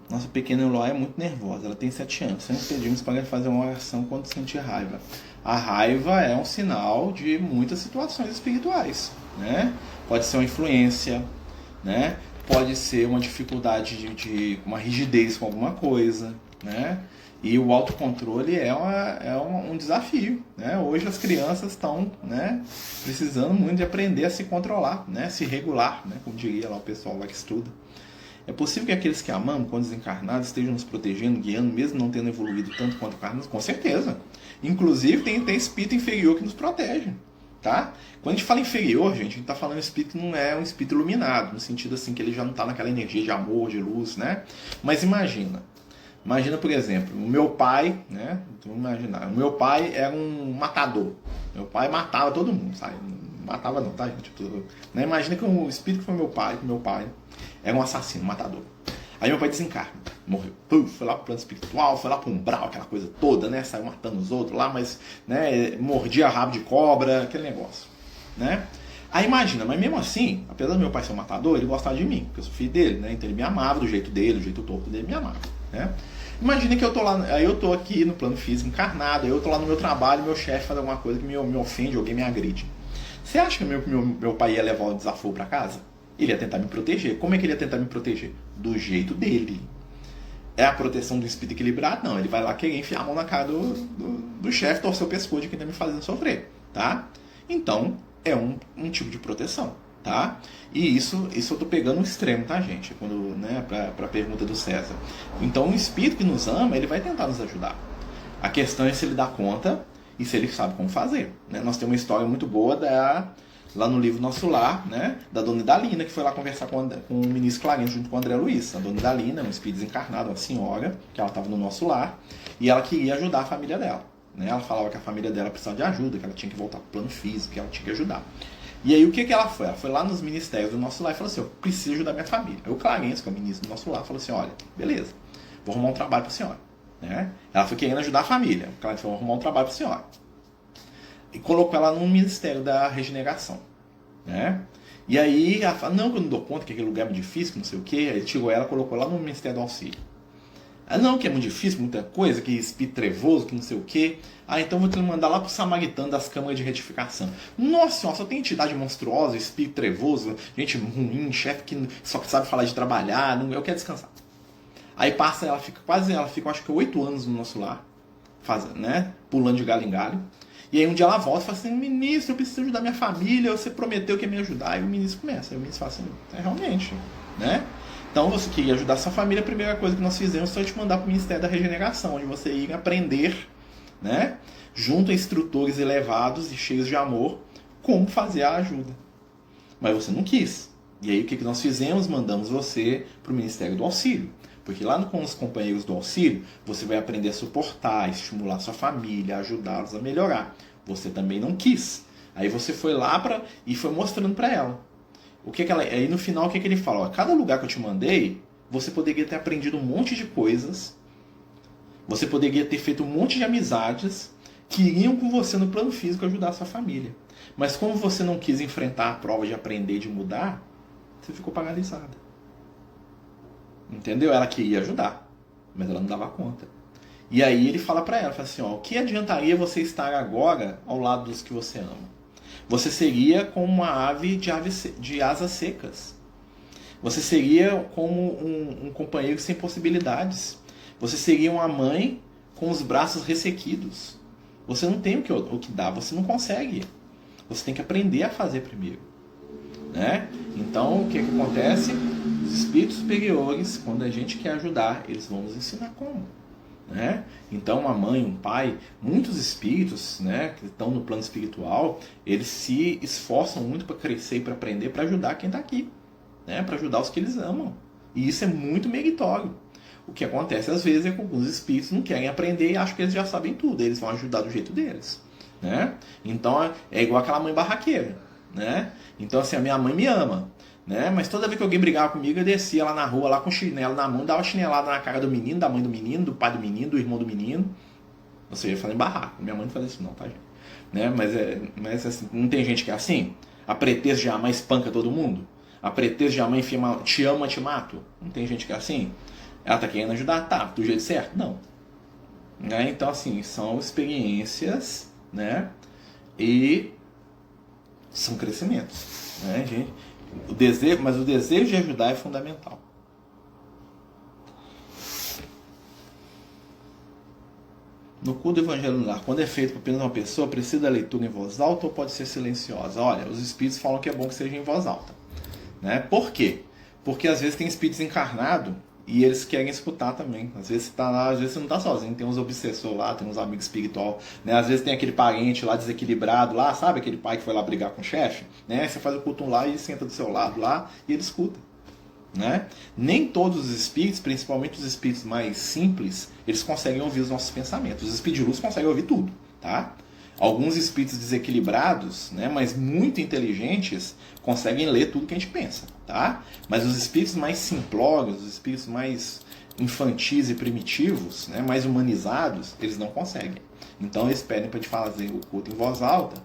Nossa pequena Eloy é muito nervosa, ela tem 7 anos. Sempre pedimos para ela fazer uma oração quando sentir raiva. A raiva é um sinal de muitas situações espirituais. Pode ser uma influência, pode ser uma dificuldade de uma rigidez com alguma coisa. E o autocontrole é um desafio. Hoje as crianças estão precisando muito de aprender a se controlar, se regular, como diria lá o pessoal lá que estuda. É possível que aqueles que amamos, quando desencarnados, estejam nos protegendo, guiando, mesmo não tendo evoluído tanto quanto carnes? Com certeza. Inclusive tem espírito inferior que nos protege. Tá? Quando a gente fala inferior, gente, a gente está falando espírito que não é um espírito iluminado, no sentido assim que ele já não está naquela energia de amor, de luz, Mas imagina, por exemplo, o meu pai, vamos imaginar, o meu pai era um matador. Meu pai matava todo mundo, sabe? Não matava não, tá, gente? Imagina que o espírito que foi meu pai era um assassino, um matador. Aí meu pai desencarna, morreu. Foi lá pro plano espiritual, foi lá pro umbral, aquela coisa toda, Saiu matando os outros lá, mas mordia rabo de cobra, aquele negócio, Aí imagina, mas mesmo assim, apesar do meu pai ser um matador, ele gostava de mim, porque eu sou filho dele, né? Então ele me amava do jeito dele, do jeito torto dele, me amava, né? Imagina que eu tô lá, aí eu tô aqui no plano físico encarnado, aí eu tô lá no meu trabalho, meu chefe faz alguma coisa que me ofende, alguém me agride. Você acha que meu pai ia levar o desafio pra casa? Ele ia tentar me proteger. Como é que ele ia tentar me proteger? Do jeito dele. É a proteção do espírito equilibrado? Não, ele vai lá querer enfiar a mão na cara do chefe, torcer o pescoço de quem tá me fazendo sofrer, tá? Então, é um tipo de proteção, tá? E isso eu tô pegando um extremo, tá, gente? Quando, né, pra pergunta do César. Então, o espírito que nos ama, ele vai tentar nos ajudar. A questão é se ele dá conta e se ele sabe como fazer, né? Nós temos uma história muito boa lá no livro Nosso Lar, né, da Dona Idalina, que foi lá conversar com o ministro Clarence junto com o André Luiz. A Dona Idalina, um espírito desencarnado, uma senhora, que ela estava no Nosso Lar, e ela queria ajudar a família dela. Né? Ela falava que a família dela precisava de ajuda, que ela tinha que voltar para o plano físico, que ela tinha que ajudar. E aí o que ela foi? Ela foi lá nos ministérios do Nosso Lar e falou assim, eu preciso ajudar minha família. Aí o Clarence, que é o ministro do Nosso Lar, falou assim, olha, beleza, vou arrumar um trabalho para a senhora. Né? Ela foi querendo ajudar a família. O Clarence falou, vou arrumar um trabalho para a senhora. E colocou ela no Ministério da Regeneração. Né? E aí ela fala, não, que eu não dou conta, que aquele lugar é muito difícil, que não sei o que. Aí tirou ela, colocou lá no Ministério do Auxílio. Ah, não, que é muito difícil, muita coisa, que espírito trevoso, que não sei o que. Ah, então vou te mandar lá pro Samaritano das câmaras de retificação. Nossa senhora, só tem entidade monstruosa, espírito trevoso, gente ruim, chefe que só sabe falar de trabalhar, eu quero descansar. Aí passa, ela fica acho que 8 anos no Nosso Lar, né, pulando de galho em galho. E aí um dia ela volta e fala assim, ministro, eu preciso ajudar minha família, você prometeu que ia me ajudar. Aí o ministro começa, aí o ministro fala assim, realmente, né? Então você queria ajudar sua família, a primeira coisa que nós fizemos foi te mandar para o Ministério da Regeneração, onde você ia aprender, né, junto a instrutores elevados e cheios de amor, como fazer a ajuda. Mas você não quis. E aí o que nós fizemos? Mandamos você para o Ministério do Auxílio. Porque lá com os companheiros do auxílio, você vai aprender a suportar, estimular sua família, ajudá-los a melhorar. Você também não quis. Aí você foi lá e foi mostrando para ela. Aí no final o que ele fala? Ó, cada lugar que eu te mandei, você poderia ter aprendido um monte de coisas, você poderia ter feito um monte de amizades que iriam com você no plano físico ajudar a sua família. Mas como você não quis enfrentar a prova de aprender, de mudar, você ficou paralisada. Entendeu? Ela queria ajudar, mas ela não dava conta. E aí ele fala para ela, fala assim, ó, o que adiantaria você estar agora ao lado dos que você ama? Você seria como uma ave de asas secas. Você seria como um companheiro sem possibilidades. Você seria uma mãe com os braços ressequidos. Você não tem o que dar, você não consegue. Você tem que aprender a fazer primeiro. Né? Então, o que acontece? Os espíritos superiores, quando a gente quer ajudar, eles vão nos ensinar como. Né? Então, uma mãe, um pai, muitos espíritos, né, que estão no plano espiritual, eles se esforçam muito para crescer e para aprender, para ajudar quem está aqui, né? Para ajudar os que eles amam. E isso é muito meritório. O que acontece às vezes é que alguns espíritos não querem aprender e acham que eles já sabem tudo, eles vão ajudar do jeito deles. Né? Então, é igual aquela mãe barraqueira. Né? Então, assim, a minha mãe me ama. Né? Mas toda vez que alguém brigava comigo, eu descia lá na rua, lá com chinelo na mão, dava chinelada na cara do menino, da mãe do menino, do pai do menino, do irmão do menino. Ou seja, fazendo barraco. Minha mãe não fazia isso não, tá, gente? Né? Mas assim, não tem gente que é assim? A pretexto de amar espanca todo mundo? A pretexto de amar enfia, te ama, te mato? Não tem gente que é assim? Ela tá querendo ajudar? Tá. Do jeito certo? Não. Né? Então, assim, são experiências, né? E são crescimentos. Né, gente? Mas o desejo de ajudar é fundamental. No culto do Evangelho no Lar, quando é feito por apenas uma pessoa, precisa da leitura em voz alta ou pode ser silenciosa? Olha, os espíritos falam que é bom que seja em voz alta. Né? Por quê? Porque às vezes tem espíritos encarnados e eles querem escutar também. Às vezes você tá lá, às vezes você não está sozinho. Tem uns obsessores lá, tem uns amigos espiritual. Né? Às vezes tem aquele parente lá desequilibrado lá, sabe? Aquele pai que foi lá brigar com o chefe. Né? Você faz o culto lá e ele senta do seu lado lá e ele escuta. Né? Nem todos os espíritos, principalmente os espíritos mais simples, eles conseguem ouvir os nossos pensamentos. Os espíritos de luz conseguem ouvir tudo. Tá? Alguns espíritos desequilibrados, né, mas muito inteligentes, conseguem ler tudo que a gente pensa, tá? Mas os espíritos mais simplórios, os espíritos mais infantis e primitivos, né, mais humanizados, eles não conseguem. Então eles pedem para te fazer o culto em voz alta,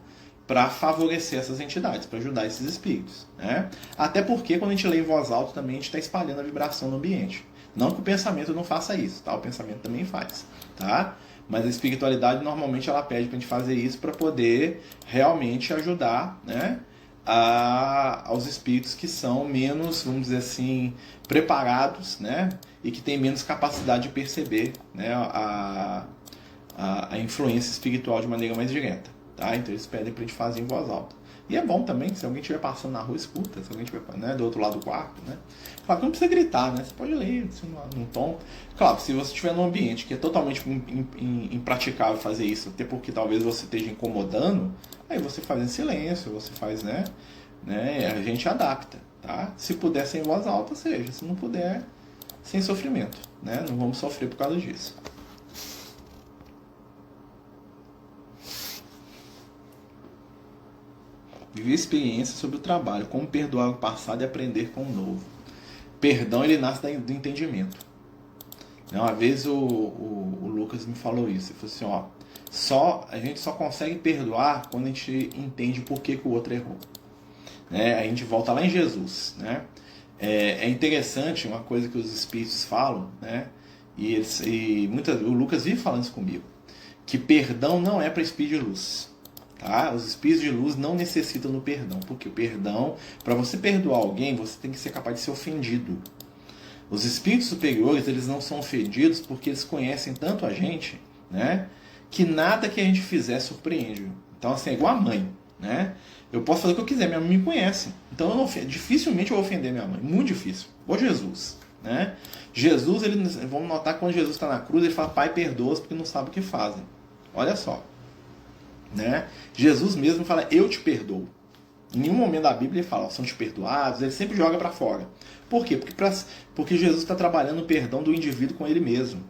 para favorecer essas entidades, para ajudar esses espíritos, né? Até porque quando a gente lê em voz alta também a gente está espalhando a vibração no ambiente. Não que o pensamento não faça isso, tá? O pensamento também faz, tá? Mas a espiritualidade normalmente ela pede para a gente fazer isso para poder realmente ajudar, né? Aos espíritos que são menos, vamos dizer assim, preparados, né? E que têm menos capacidade de perceber, né? A influência espiritual de maneira mais direta. Tá? Então eles pedem pra gente fazer em voz alta. E é bom também, se alguém estiver passando na rua, escuta. Se alguém estiver, né, do outro lado do quarto, né? Claro que não precisa gritar, né? Você pode ler assim, num tom. Claro, se você estiver num ambiente que é totalmente impraticável fazer isso, até porque talvez você esteja incomodando, aí você faz em silêncio, você faz, né? A gente adapta, tá? Se puder ser em voz alta, seja. Se não puder, sem sofrimento, né? Não vamos sofrer por causa disso. Viver experiência sobre o trabalho, como perdoar o passado e aprender com o novo. Perdão, ele nasce do entendimento. Uma vez o Lucas me falou isso. Ele falou assim, a gente só consegue perdoar quando a gente entende por que o outro errou. Né? A gente volta lá em Jesus. Né? É interessante uma coisa que os espíritos falam, né? O Lucas vive falando isso comigo, que perdão não é para espírito de luz. Tá? Os espíritos de luz não necessitam do perdão, porque o perdão, para você perdoar alguém, você tem que ser capaz de ser ofendido. Os espíritos superiores, eles não são ofendidos porque eles conhecem tanto a gente, né, que nada que a gente fizer surpreende. Então, assim, é igual a mãe, né? Eu posso fazer o que eu quiser, minha mãe me conhece. Então, dificilmente eu vou ofender minha mãe, muito difícil. Ou Jesus, né? Jesus, vamos notar que quando Jesus está na cruz, ele fala, Pai, perdoa-os porque não sabem o que fazem. Olha só. Né? Jesus mesmo fala, eu te perdoo. Em nenhum momento da Bíblia ele fala, são te perdoados, ele sempre joga para fora. Por quê? Porque Jesus está trabalhando o perdão do indivíduo com ele mesmo.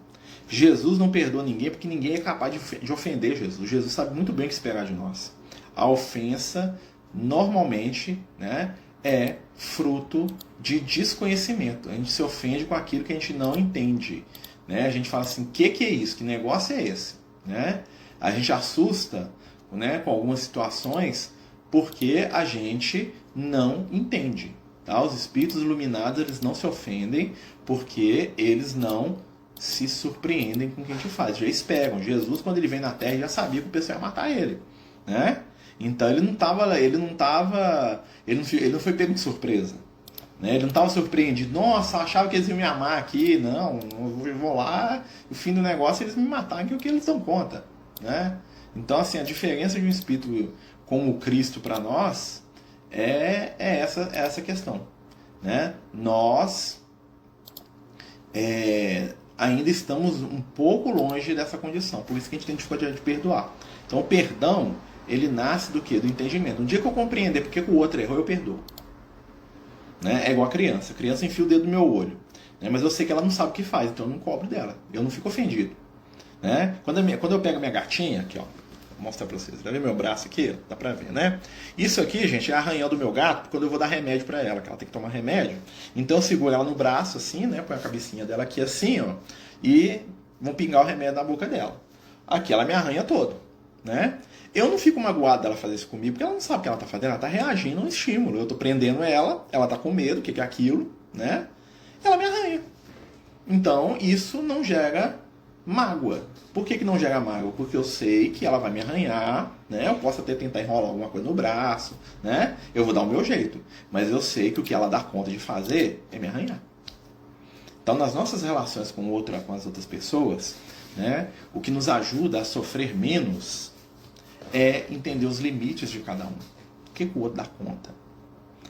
Jesus não perdoa ninguém porque ninguém é capaz de ofender Jesus. Jesus sabe muito bem o que esperar de nós. A ofensa, normalmente, né, é fruto de desconhecimento. A gente se ofende com aquilo que a gente não entende. Né? A gente fala assim, o que é isso? Que negócio é esse? Né? A gente assusta, né, com algumas situações porque a gente não entende. Tá? Os espíritos iluminados, eles não se ofendem porque eles não se surpreendem com o que a gente faz. Já esperam. Jesus, quando ele vem na Terra, já sabia que o pessoal ia matar ele. Né? Então ele não foi pego de surpresa. Né? Ele não estava surpreendido. Nossa, achava que eles iam me amar aqui. Não, eu vou lá, o fim do negócio eles me mataram, que é o que eles dão conta. Né? Então, assim, a diferença de um espírito como o Cristo para nós é essa questão. Né? Nós ainda estamos um pouco longe dessa condição, por isso que a gente tem dificuldade de perdoar. Então, o perdão, ele nasce do quê? Do entendimento. No dia que eu compreender porque o outro errou, eu perdoo. Né? É igual a criança. A criança enfia o dedo no meu olho. Né? Mas eu sei que ela não sabe o que faz, então eu não cobro dela. Eu não fico ofendido. Né? Quando eu pego a minha gatinha, aqui, ó, vou mostrar pra vocês. Vai ver meu braço aqui? Dá pra ver, né? Isso aqui, gente, é arranhão do meu gato quando eu vou dar remédio pra ela, que ela tem que tomar remédio. Então eu seguro ela no braço, assim, né? Põe a cabecinha dela aqui assim, ó. E vou pingar o remédio na boca dela. Aqui ela me arranha todo, né? Eu não fico magoado dela fazer isso comigo, porque ela não sabe o que ela tá fazendo, ela tá reagindo a um estímulo. Eu tô prendendo ela tá com medo, o que é aquilo, né? Ela me arranha. Então, isso não gera mágoa. Por que não gera mágoa? Porque eu sei que ela vai me arranhar, né? Eu posso até tentar enrolar alguma coisa no braço, né? Eu vou dar o meu jeito. Mas eu sei que o que ela dá conta de fazer é me arranhar. Então, nas nossas relações com as outras pessoas, né? O que nos ajuda a sofrer menos é entender os limites de cada um. O que o outro dá conta.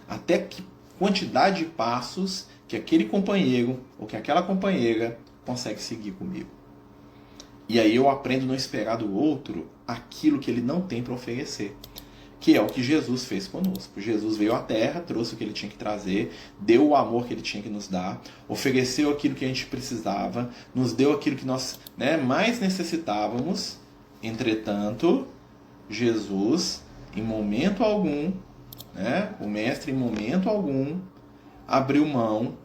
Até que quantidade de passos que aquele companheiro ou que aquela companheira consegue seguir comigo. E aí eu aprendo a não esperar do outro aquilo que ele não tem para oferecer. Que é o que Jesus fez conosco. Jesus veio à Terra, trouxe o que ele tinha que trazer, deu o amor que ele tinha que nos dar, ofereceu aquilo que a gente precisava, nos deu aquilo que nós, né, mais necessitávamos. Entretanto, Jesus, em momento algum, né, o Mestre, em momento algum, abriu mão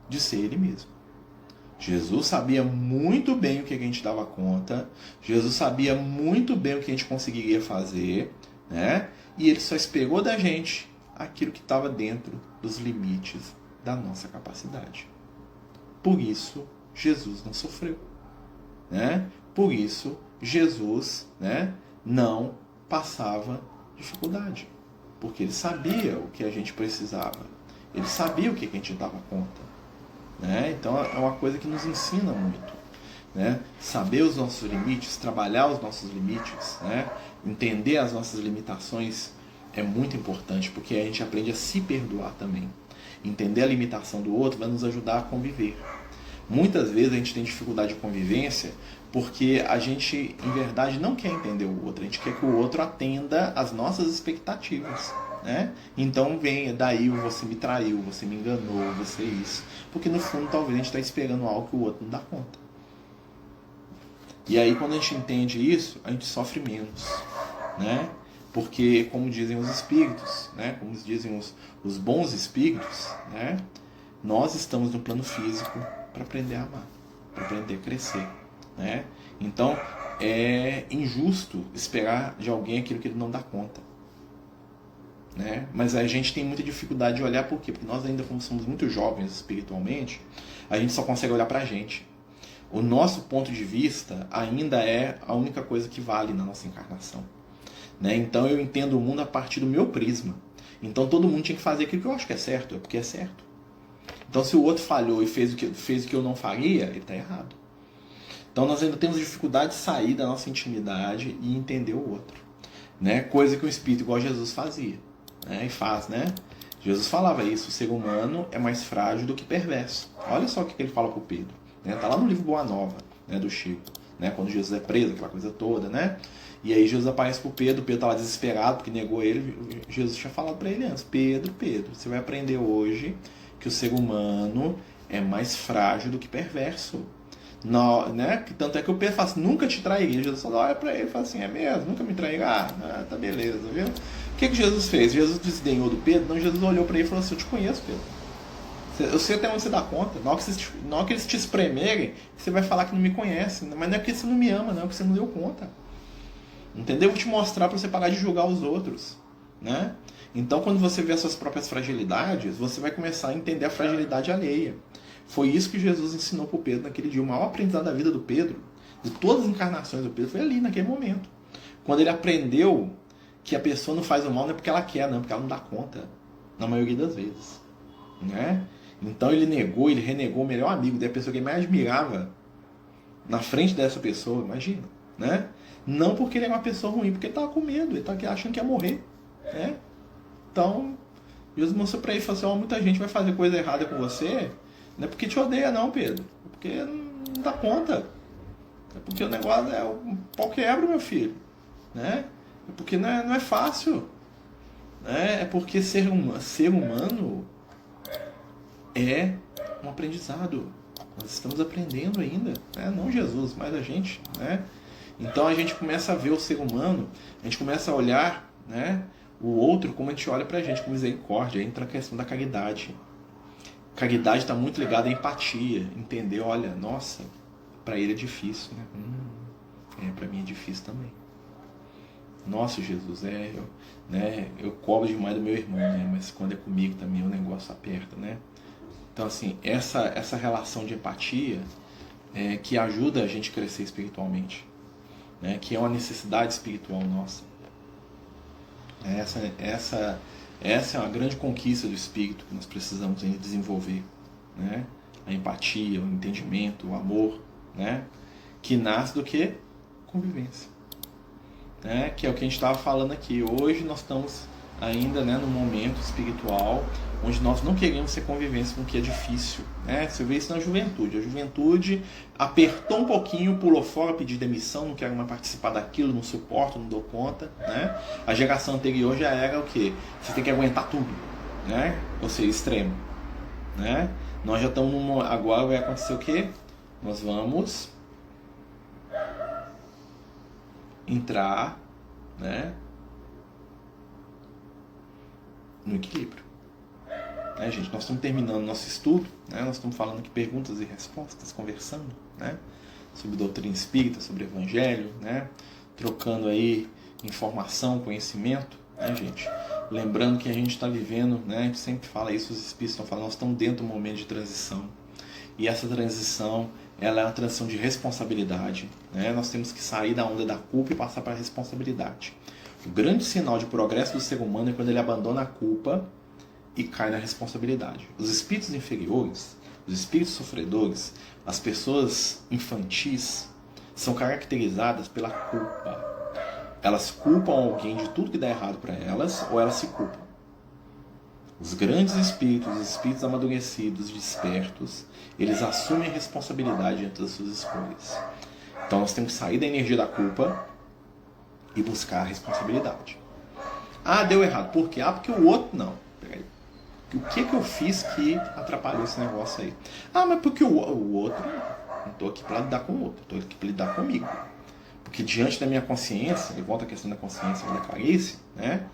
de ser ele mesmo. Jesus sabia muito bem o que a gente dava conta. Jesus sabia muito bem o que a gente conseguiria fazer, né? E ele só esperou da gente aquilo que estava dentro dos limites da nossa capacidade. Por isso, Jesus não sofreu, né? Por isso, Jesus, né, não passava dificuldade, porque ele sabia o que a gente precisava, ele sabia o que a gente dava conta, né? Então é uma coisa que nos ensina muito, né? Saber os nossos limites, trabalhar os nossos limites, né? Entender as nossas limitações é muito importante, porque a gente aprende a se perdoar também. Entender a limitação do outro vai nos ajudar a conviver. Muitas vezes a gente tem dificuldade de convivência porque a gente, em verdade, não quer entender o outro. A gente quer que o outro atenda às nossas expectativas, né? Então vem daí o você me traiu, você me enganou, você isso. Porque no fundo talvez a gente está esperando algo que o outro não dá conta. E aí quando a gente entende isso, a gente sofre menos, né? Porque, como dizem os espíritos, né? Como dizem os bons espíritos, né? Nós estamos no plano físico para aprender a amar, para aprender a crescer, né? Então, é injusto esperar de alguém aquilo que ele não dá conta, né? Mas a gente tem muita dificuldade de olhar, por quê? Porque nós ainda, como somos muito jovens espiritualmente, a gente só consegue olhar para a gente. O nosso ponto de vista ainda é a única coisa que vale na nossa encarnação, né? Então eu entendo o mundo a partir do meu prisma. Então todo mundo tinha que fazer aquilo que eu acho que é certo, é porque é certo. Então se o outro falhou e fez o que eu não faria, ele está errado. Então nós ainda temos dificuldade de sair da nossa intimidade e entender o outro, né? Coisa que um espírito igual Jesus fazia, né? E faz, né? Jesus falava isso: o ser humano é mais frágil do que perverso. Olha só o que ele fala para o Pedro, né? Tá lá no livro Boa Nova, né, do Chico, né? Quando Jesus é preso, aquela coisa toda, né? E aí Jesus aparece para o Pedro estava desesperado porque negou ele. Jesus tinha falado para ele antes: Pedro, você vai aprender hoje que o ser humano é mais frágil do que perverso. Não, né? Tanto é que o Pedro fala assim: nunca te trairei. Jesus falou, olha para ele e fala assim: é mesmo? Nunca me trairá? Ah, tá beleza, viu? O que Jesus fez? Jesus desdenhou do Pedro? Não, Jesus olhou para ele e falou assim: eu te conheço, Pedro. Eu sei até onde você dá conta. Na hora que eles te espremerem, você vai falar que não me conhece. Mas não é porque você não me ama, não, é porque você não deu conta. Entendeu? Eu vou te mostrar para você parar de julgar os outros, né? Então, quando você vê as suas próprias fragilidades, você vai começar a entender a fragilidade alheia. Foi isso que Jesus ensinou para o Pedro naquele dia. O maior aprendizado da vida do Pedro, de todas as encarnações do Pedro, foi ali, naquele momento. Quando ele aprendeu que a pessoa não faz o mal não é porque ela quer, não, porque ela não dá conta, na maioria das vezes, né? Então ele renegou o melhor amigo da pessoa que ele mais admirava na frente dessa pessoa, imagina, né? Não porque ele é uma pessoa ruim, porque ele estava com medo, ele estava achando que ia morrer, né? Então, Jesus mostrou para ele, falou assim: muita gente vai fazer coisa errada com você, não é porque te odeia não, Pedro, é porque não dá conta, é porque o negócio é o pau quebra, meu filho, né? É porque não é fácil, né? É porque ser humano é um aprendizado, nós estamos aprendendo ainda, né? Não Jesus, mas a gente, né? Então a gente começa a ver o ser humano, a gente começa a olhar, né, o outro como a gente olha pra gente, com misericórdia. Aí entra a questão da caridade. Caridade está muito ligada à empatia, entender, olha, nossa, para ele é difícil, né? Para mim é difícil também. Nossa, Jesus, eu cobro demais do meu irmão, né? Mas quando é comigo também o negócio aperta, né? Então, assim, essa relação de empatia que ajuda a gente a crescer espiritualmente, né? Que é uma necessidade espiritual nossa. Essa é uma grande conquista do espírito que nós precisamos ainda desenvolver, né? A empatia, o entendimento, o amor, né? Que nasce do que? Convivência, né? Que é o que a gente estava falando aqui. Hoje nós estamos ainda, né, num momento espiritual onde nós não queremos ter convivência com o que é difícil, né? Você vê isso na juventude. A juventude apertou um pouquinho, pulou fora, pediu demissão, não quero mais participar daquilo, não suporto, não dou conta, né? A geração anterior já era o quê? Você tem que aguentar tudo, né? Ou seja, extremo, né? Nós já estamos agora vai acontecer o quê? Nós vamos entrar, né, no equilíbrio. Gente, nós estamos terminando nosso estudo, né? Nós estamos falando aqui perguntas e respostas, conversando, né? Sobre doutrina espírita, sobre evangelho, né? Trocando aí informação, conhecimento, né, gente? Lembrando que a gente está vivendo, né, a gente sempre fala isso, os espíritos estão falando, nós estamos dentro de um momento de transição. E essa transição, ela é uma transição de responsabilidade, né? Nós temos que sair da onda da culpa e passar para a responsabilidade. O grande sinal de progresso do ser humano é quando ele abandona a culpa e cai na responsabilidade. Os espíritos inferiores, os espíritos sofredores, as pessoas infantis, são caracterizadas pela culpa. Elas culpam alguém de tudo que dá errado para elas, ou elas se culpam. Os grandes espíritos, os espíritos amadurecidos, despertos, eles assumem a responsabilidade diante das suas escolhas. Então nós temos que sair da energia da culpa e buscar a responsabilidade. Ah, deu errado. Por quê? Ah, porque o outro não. Peraí. O que eu fiz que atrapalhou esse negócio aí? Ah, mas porque o outro... Não estou aqui para lidar com o outro, estou aqui para lidar comigo. Porque diante da minha consciência, e volta a questão da consciência da clarice, né?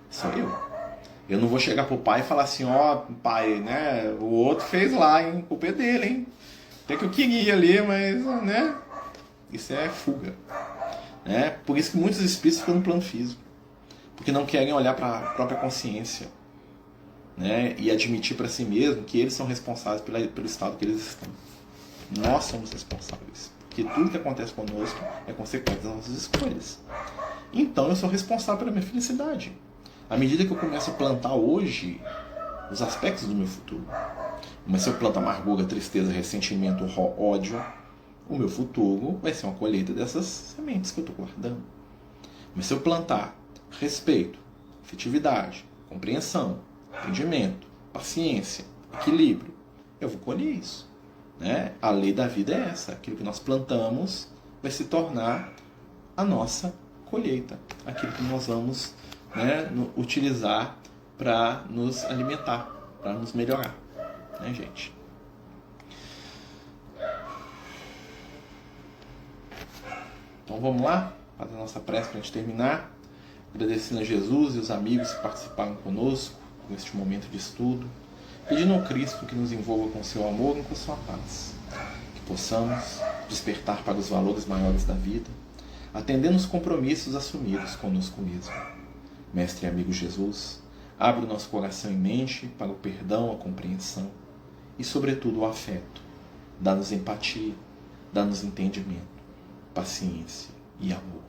Sou eu. Eu não vou chegar pro pai e falar assim, ó, pai, né? O outro fez lá, hein? Culpa é dele, hein? Até que eu queria ali, mas, né? Isso é fuga. Né? Por isso que muitos espíritos ficam no plano físico. Porque não querem olhar para a própria consciência, né? E admitir para si mesmo que eles são responsáveis pelo estado que eles estão. Nós somos responsáveis. Porque tudo que acontece conosco é consequência das nossas escolhas. Então eu sou responsável pela minha felicidade. À medida que eu começo a plantar hoje os aspectos do meu futuro. Mas se eu planto amargura, tristeza, ressentimento, ódio, o meu futuro vai ser uma colheita dessas sementes que eu estou guardando. Mas se eu plantar respeito, afetividade, compreensão, entendimento, paciência, equilíbrio, eu vou colher isso. Né? A lei da vida é essa. Aquilo que nós plantamos vai se tornar a nossa colheita. Aquilo que nós vamos, né, utilizar para nos alimentar, para nos melhorar. Né, gente? Então vamos lá, fazer a nossa prece para a gente terminar. Agradecendo a Jesus e os amigos que participaram conosco neste momento de estudo. Pedindo ao Cristo que nos envolva com seu amor e com sua paz. Que possamos despertar para os valores maiores da vida, atendendo os compromissos assumidos conosco mesmo. Mestre e amigo Jesus, abre o nosso coração e mente para o perdão, a compreensão e, sobretudo, o afeto. Dá-nos empatia, dá-nos entendimento, paciência e amor.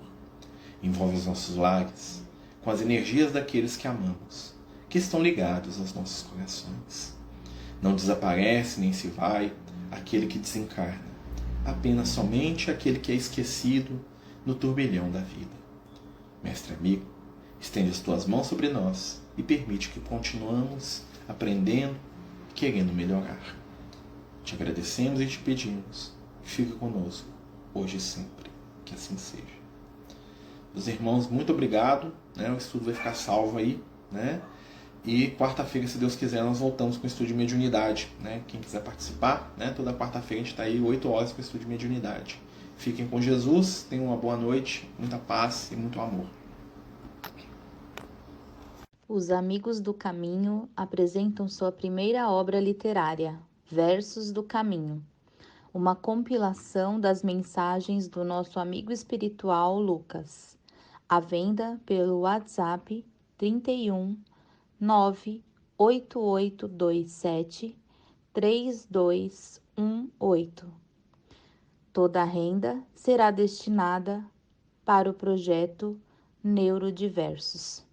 Envolve os nossos lares com as energias daqueles que amamos, que estão ligados aos nossos corações. Não desaparece nem se vai aquele que desencarna, apenas somente aquele que é esquecido no turbilhão da vida. Mestre amigo, estende as tuas mãos sobre nós e permite que continuamos aprendendo, querendo melhorar. Te agradecemos e te pedimos, fica conosco, hoje e sempre, que assim seja. Meus irmãos, muito obrigado, né? O estudo vai ficar salvo aí, né? E quarta-feira, se Deus quiser, nós voltamos com o estudo de mediunidade, né? Quem quiser participar, né? Toda quarta-feira a gente está aí 8 horas com o estudo de mediunidade. Fiquem com Jesus, tenham uma boa noite, muita paz e muito amor. Os Amigos do Caminho apresentam sua primeira obra literária, Versos do Caminho, uma compilação das mensagens do nosso amigo espiritual Lucas, à venda pelo WhatsApp 31 98827 3218. Toda a renda será destinada para o projeto Neurodiversos.